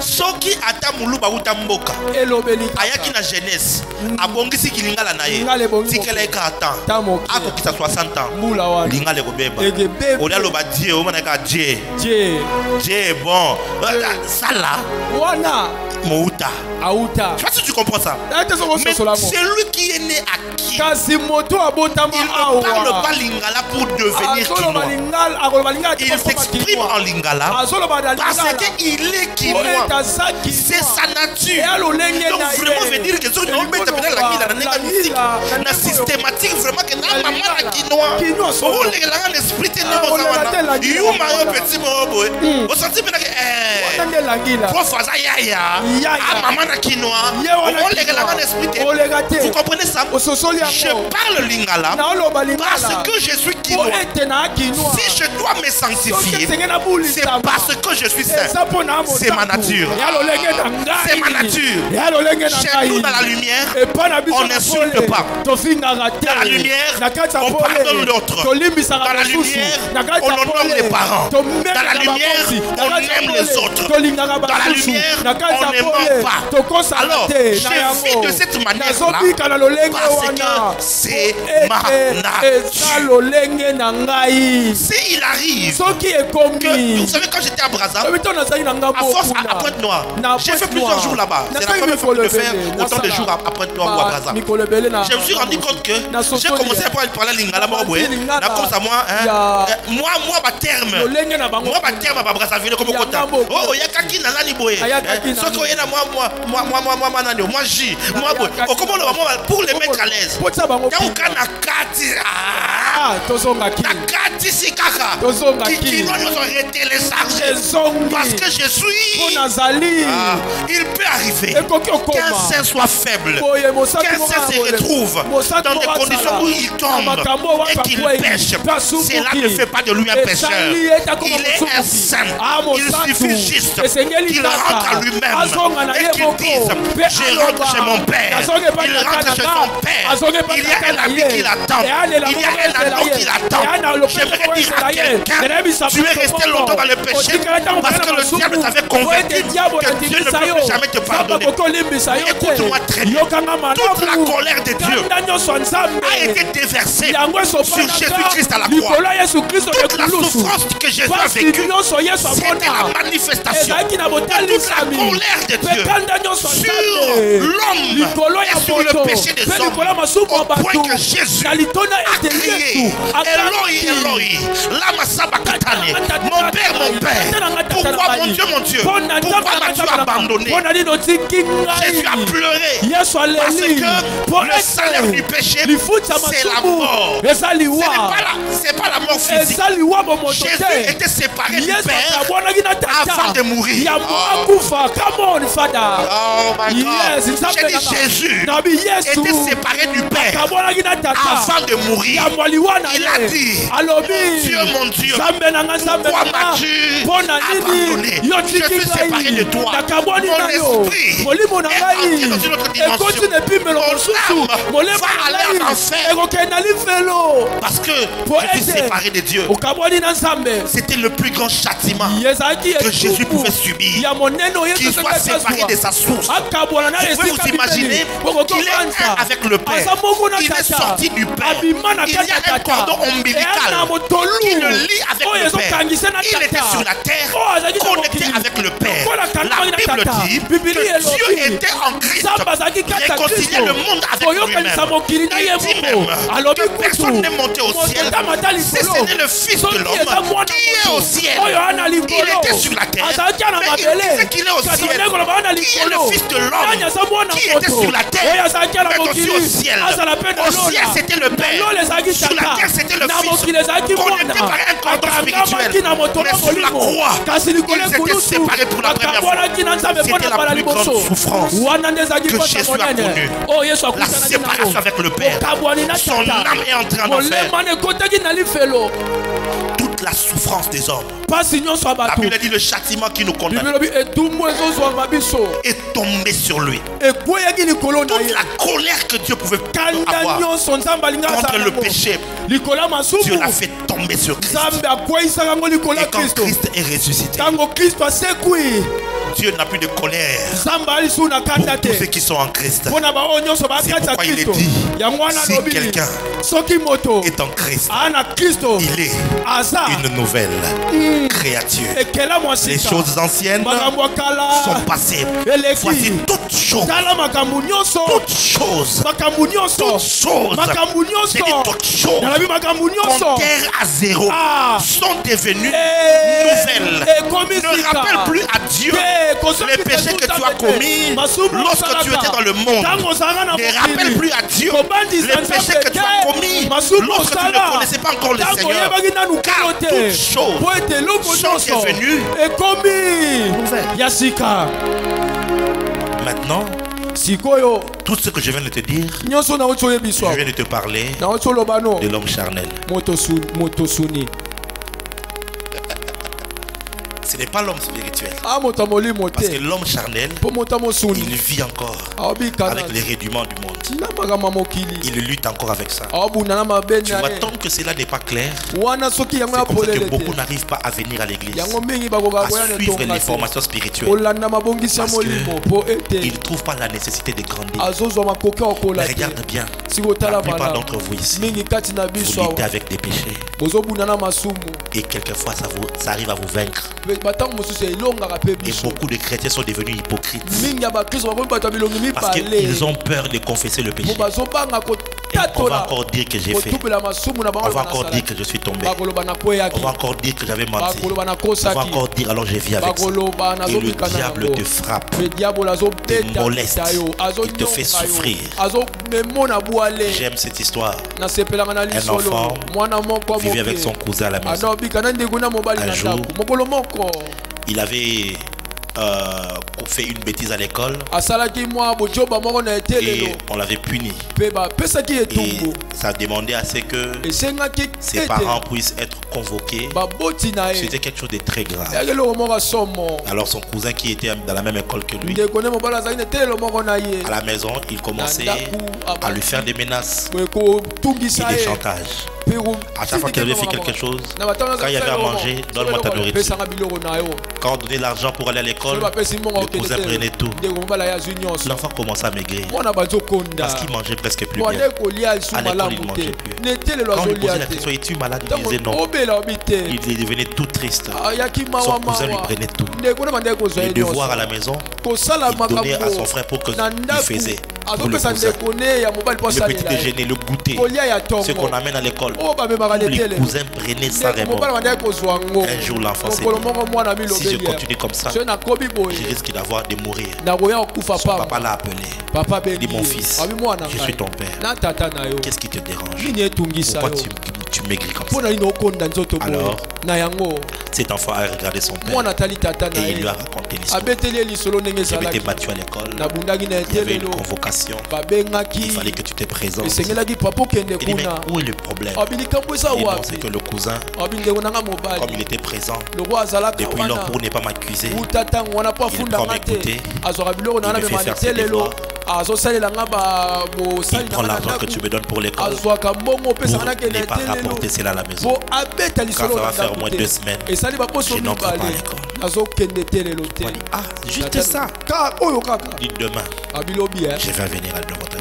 Soki ata muluba uta mboka ayaki na jeunesse abongisi kilingala na ye tikela ekata ako kita 60 ans lingale kobeba ola loba Dieu o manaka Dieu bon sala wana Mouta. Auta. Je sais pas si tu comprends ça. Mais celui qui est né à qui, il ne parle pas lingala pour devenir quinois. Il s'exprime en lingala parce qu'il est quinois. C'est sa nature. Donc vraiment veut dire que si on met la systématique vraiment que na maman la quinois. Oh les gars l'esprit est né au zaman. You mario petit mobo. Au senti bien que trois fois ça ya maman la quinois. Oh les gars l'esprit. Vous comprenez ça? Je parle lingala parce que je suis quinois. Si je dois me sanctifier, c'est parce que je suis saint. C'est ma nature. C'est ma nature. Chez nous dans la lumière, on n'insulte pas. Dans la lumière, on pardonne l'autre. Dans la lumière, on honore les parents. Dans la lumière, on aime les autres. Dans la lumière, on ne ment pas. Alors, je vis de cette manière-là parce que c'est ma nature. S'il arrive que, vous savez, quand j'étais à Brazza, à force à Pointe-Noire, j'ai fait plusieurs jours là-bas. C'est la première fois de faire autant de jours à Pointe-Noire ou à Brazza. Je me suis rendu compte que j'ai commencé à parler lingala comme ça moi ma terme à Brazzaville comme Kota. Oh il y a kaki na nani boye. Soko yena moi nani moi J moi boye. Comment pour les mettre à l'aise. Quand kana kati kati sikaka qui nous ont téléchargé parce que je suis il peut arriver qu'un saint soit faible, qu'un saint se retrouve dans des conditions où il tombe et qu'il pêche. Cela ne fait pas de lui un pécheur. Il est un saint. Il suffit juste qu'il rentre à lui-même et qu'il dise je rentre chez mon père. Il rentre chez son père. Il y a un ami qui l'attend. Il y a un anneau qui l'attend. J'aimerais dire à quelqu'un, tu es resté longtemps dans le péché parce que le diable t'avait convaincu que Dieu ne peut jamais te pardonner. Écoute-moi très bien. Toute la colère de Dieu a été déversée sur Jésus-Christ à la croix. Toute la souffrance que Jésus a vécue, c'était la manifestation de toute la colère de Dieu sur l'homme et sur le péché des hommes, au point que Jésus a crié Eloi, Eloi, lama sabachthani, mon père, pourquoi mon Dieu, pourquoi m'as-tu abandonné? Jésus a pleuré parce que le salaire du péché, c'est la mort. C'est pas la mort physique. Jésus était séparé du Père avant de mourir. Oh my God. J'ai dit Jésus était séparé du Père avant de mourir. Il a dit, mon Dieu, pourquoi m'as-tu abandonné? Je suis séparé de toi. Mon esprit est entré dans une autre dimension. Mon âme va aller en enfer parce que je suis séparé de Dieu. C'était le plus grand châtiment que Jésus pouvait subir, qu'il soit séparé de sa source. Vous pouvez vous imaginer qu'il est un avec le Père. Il est sorti du Père. Il y a un cordon ombilical qui le lie avec le Père. Il était sur la terre, connecté avec le Père. La Bible dit que Dieu était en Christ, réconciliait le monde avec lui-même. Il dit même que personne n'est monté au ciel, c'est le Fils de l'homme qui est au ciel. Il était sur la terre, mais il disait qu'il est au ciel. Qui est le Fils de l'homme qui était sur la terre, mais aussi au ciel. Au ciel, c'était le Père. Sur la terre, c'était le Fils. Connecté par un cordon spirituel. Mais sur la croix, ils étaient séparés pour la première fois. C'était la plus grande souffrance que Jésus a connue. La séparation avec le Père. Son âme est entrée en enfer. Toute la souffrance des hommes. La Bible dit le châtiment qui nous condamne est tombé sur lui. Toute la colère que Dieu pouvait avoir contre le péché, Dieu l'a fait tomber sur Christ. Et quand Christ est ressuscité, Dieu n'a plus de colère pour tous ceux qui sont en Christ. C'est pourquoi il est dit, si quelqu'un est en Christ, il est une nouvelle créature. Les choses anciennes sont passées. Voici toutes choses. Compteurs à zéro sont devenus nouvelles. Ne rappelle plus à Dieu les péchés que tu as commis lorsque tu étais dans le monde. Ne rappelle plus à Dieu les péchés que tu as commis lorsque tu ne connaissais pas encore le Seigneur. Car toutes choses sont devenues nouvelles. Maintenant, tout ce que je viens de te dire, je viens de te parler de l'homme charnel. Ce n'est pas l'homme spirituel. Parce que l'homme charnel, il vit encore avec les rudiments du monde. Il lutte encore avec ça. Tu vois, tant que cela n'est pas clair, c'est comme ça que beaucoup n'arrivent pas à venir à l'église, à suivre les formations spirituelles. Parce qu'ils ne trouvent pas la nécessité de grandir. Mais regarde bien, la plupart d'entre vous ici, vous luttez avec des péchés. Et quelquefois ça arrive à vous vaincre. Et beaucoup de chrétiens sont devenus hypocrites parce qu'ils ont peur de confesser le péché. On va encore dire que j'ai fait. On va encore dire que je suis tombé. On va encore dire que j'avais menti. On va encore dire alors je vis avec ça. Et le diable te frappe, te moleste, il te fait souffrir. J'aime cette histoire. Un enfant vivait avec son cousin à la maison. Un jour, il avait fait une bêtise à l'école et on l'avait puni. Et ça demandait à ce que ses parents puissent être convoqués. C'était quelque chose de très grave. Alors son cousin qui était dans la même école que lui, à la maison, il commençait à lui faire des menaces et des chantages. À chaque fois qu'il avait fait quelque chose, quand il y avait à manger, donne-moi ta nourriture. Quand on donnait l'argent pour aller à l'école, le cousin prenait tout. L'enfant commençait à maigrir parce qu'il mangeait presque plus bien. À l'école, il ne mangeait plus. Quand on lui posait la question, es-tu malade? Il disait non. Il devenait tout triste. Son cousin lui prenait tout. Les devoirs à la maison, il donnait à son frère pour qu'il faisait. Pour le cousin. Le petit déjeuner, le goûter, ce qu'on amène à l'école. Les cousins prenaient ça vraiment. Un jour l'enfant s'est dit, si je continue comme ça, je risque de mourir. Son papa l'a appelé. Il dit, mon fils, je suis ton père. Qu'est-ce qui te dérange? Pourquoi tu maigris comme ça? Alors, cet enfant a regardé son père et il lui a raconté l'histoire. J'avais été battu à l'école. Il y avait une convocation. Il fallait que tu te présentes. Il dit, mais où est le problème? Et non, c'est que le cousin, comme il était présent, depuis lors pour ne pas m'accuser, il prend mes goûters, il me fait faire ses devoirs. Il prend l'argent que tu me donnes pour l'école pour ne pas rapporter cela à la maison. Quand ça va faire au moins 2 semaines, je n'entre pas à l'école. Ah, juste ça. Dit demain, je vais venir devant toi.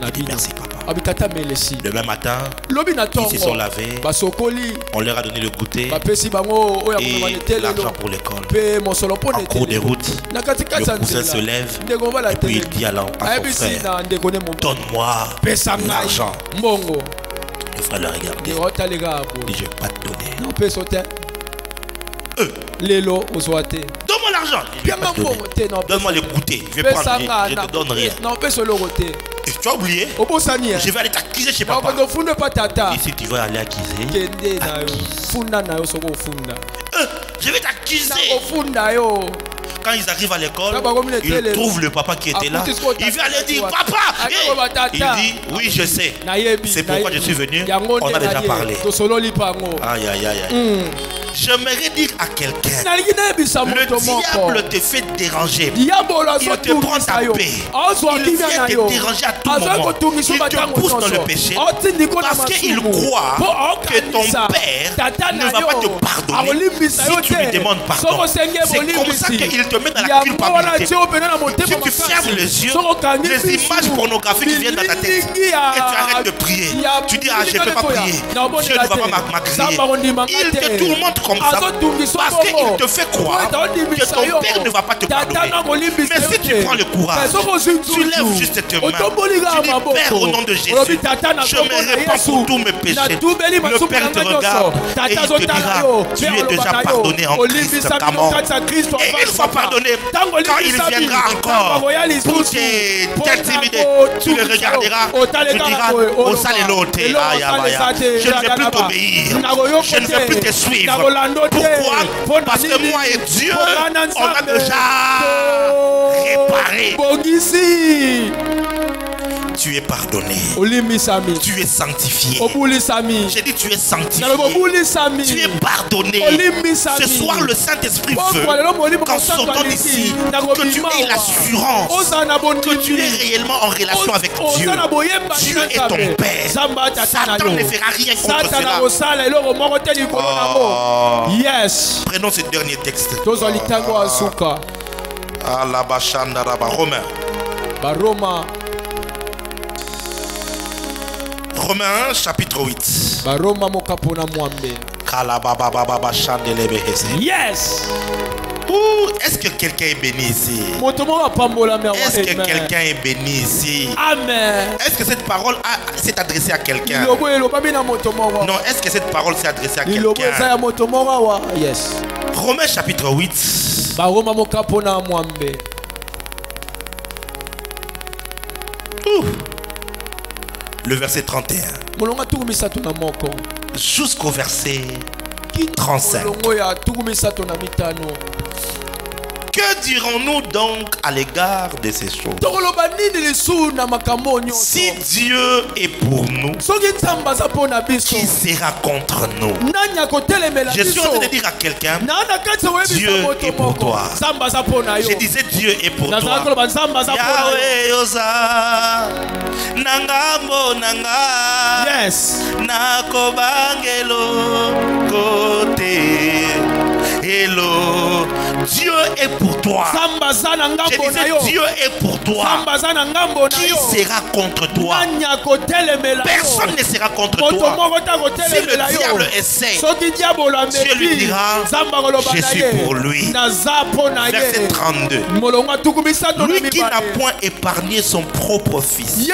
Il dit merci papa. Demain matin, ils se sont lavés, on leur a donné le goûter et l'argent pour l'école. En cours de route, le cousin se lève et puis il dit à son frère, donne-moi l'argent. Le frère le regarde. Il dit, je ne vais pas te donner. Donne-moi l'argent. Donne-moi le goûter. Je vais prendre, je ne te donne rien. Et tu as oublié? Je vais aller t'accuser chez papa. Et si tu vas aller accuser, je vais t'accuser. Quand ils arrivent à l'école, ils trouvent le papa qui était là. Il vient aller dire, papa. Il dit, oui, je sais. C'est pourquoi je suis venu. On a déjà parlé. Aïe, aïe, aïe, aïe. J'aimerais dire à quelqu'un, le diable te fait déranger. Il te prend ta paix. Il vient te déranger à tout moment. Il te pousse dans le péché parce qu'il croit que ton père ne va pas te pardonner si tu lui demandes pardon. C'est comme ça qu'il te met dans la culpabilité. Si tu fermes les yeux, les images pornographiques viennent dans ta tête et tu arrêtes de prier. Tu dis, ah, je ne peux pas prier. Dieu ne va pas m'agréer. Il te tourmente comme ça parce qu'il te fait croire que ton père ne va pas te pardonner. Mais si tu prends le courage, tu lèves juste tes mains, tu dis, Père, au nom de Jésus, je me répands pour tous mes péchés. Le Père te regarde et il te dira, tu es déjà pardonné en Christ, ta mort. Et une fois pardonné, quand il viendra encore pour t'intimider, tu le regarderas, tu diras, au salelote, je ne vais plus t'obéir, je ne vais plus te suivre. Pourquoi? Parce que moi et Dieu, on a déjà réparé. Tu es pardonné. Tu es sanctifié. J'ai dit tu es sanctifié. Tu es pardonné. Ce soir le Saint-Esprit veut qu'en sortant d'ici, que tu aies l'assurance que tu es réellement en relation avec Dieu. Dieu est ton Père. Satan ne fera rien contre cela. Yes. Prenons ce dernier texte. Romains chapitre 8. Yes. Est-ce que quelqu'un est béni ici? Est-ce que quelqu'un est béni ici? Amen. Est-ce que cette parole s'est adressée à quelqu'un? Non, est-ce que cette parole s'est adressée à quelqu'un? Yes. Romains chapitre 8. Le verset 31 jusqu'au verset 35. Que dirons-nous donc à l'égard de ces choses? Si Dieu est pour nous, qui sera contre nous? Je suis en train de dire à quelqu'un, Dieu est pour toi. Je disais Dieu est pour toi. Yahweh Oza Nangambo Nanga. Yes. Nakobangelo Kote. Hello. Dieu est pour toi. Je disais Dieu est pour toi. Qui sera contre toi? Personne ne sera contre toi. Si le diable essaie, Dieu lui dira, je suis pour lui. Verset 32. Lui qui n'a point épargné son propre fils,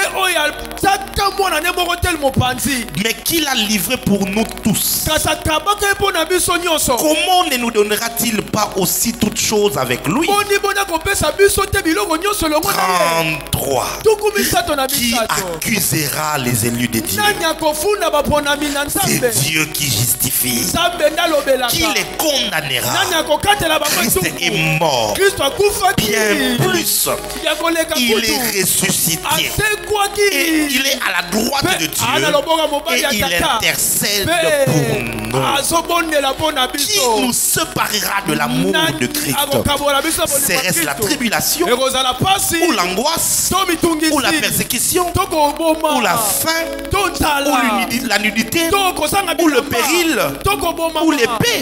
mais qui l'a livré pour nous tous, comment ne nous donnera-t-il pas aussi toutes choses avec lui? 33. Qui accusera les élus de Dieu? C'est Dieu qui justifie. Qui les condamnera? Christ est mort. Bien plus, il est ressuscité. Et il est à la droite de Dieu. Et il intercède pour nous. Qui nous séparera de l'amour de Christ? Serait-ce la tribulation, ou l'angoisse, ou la persécution, ou la faim, ou la nudité, ou le péril, ou l'épée?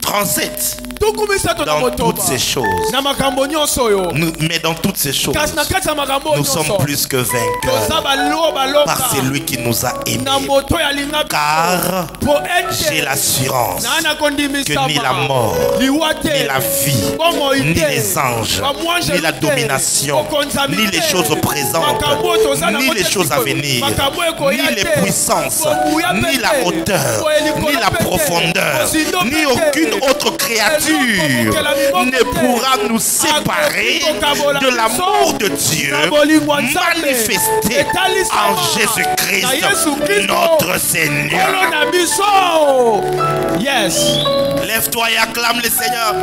37. Dans toutes ces choses, mais dans toutes ces choses, nous sommes plus que vainqueurs par celui qui nous a aimés. Car j'ai l'assurance que ni la mort, ni la vie, ni les anges, ni la domination, ni les choses présentes, ni les choses à venir, ni les puissances, ni la hauteur, ni la profondeur, ni aucune autre créature ne pourra nous séparer de l'amour de Dieu manifesté en Jésus-Christ notre Seigneur. Yes. Lève-toi et acclame le Seigneur.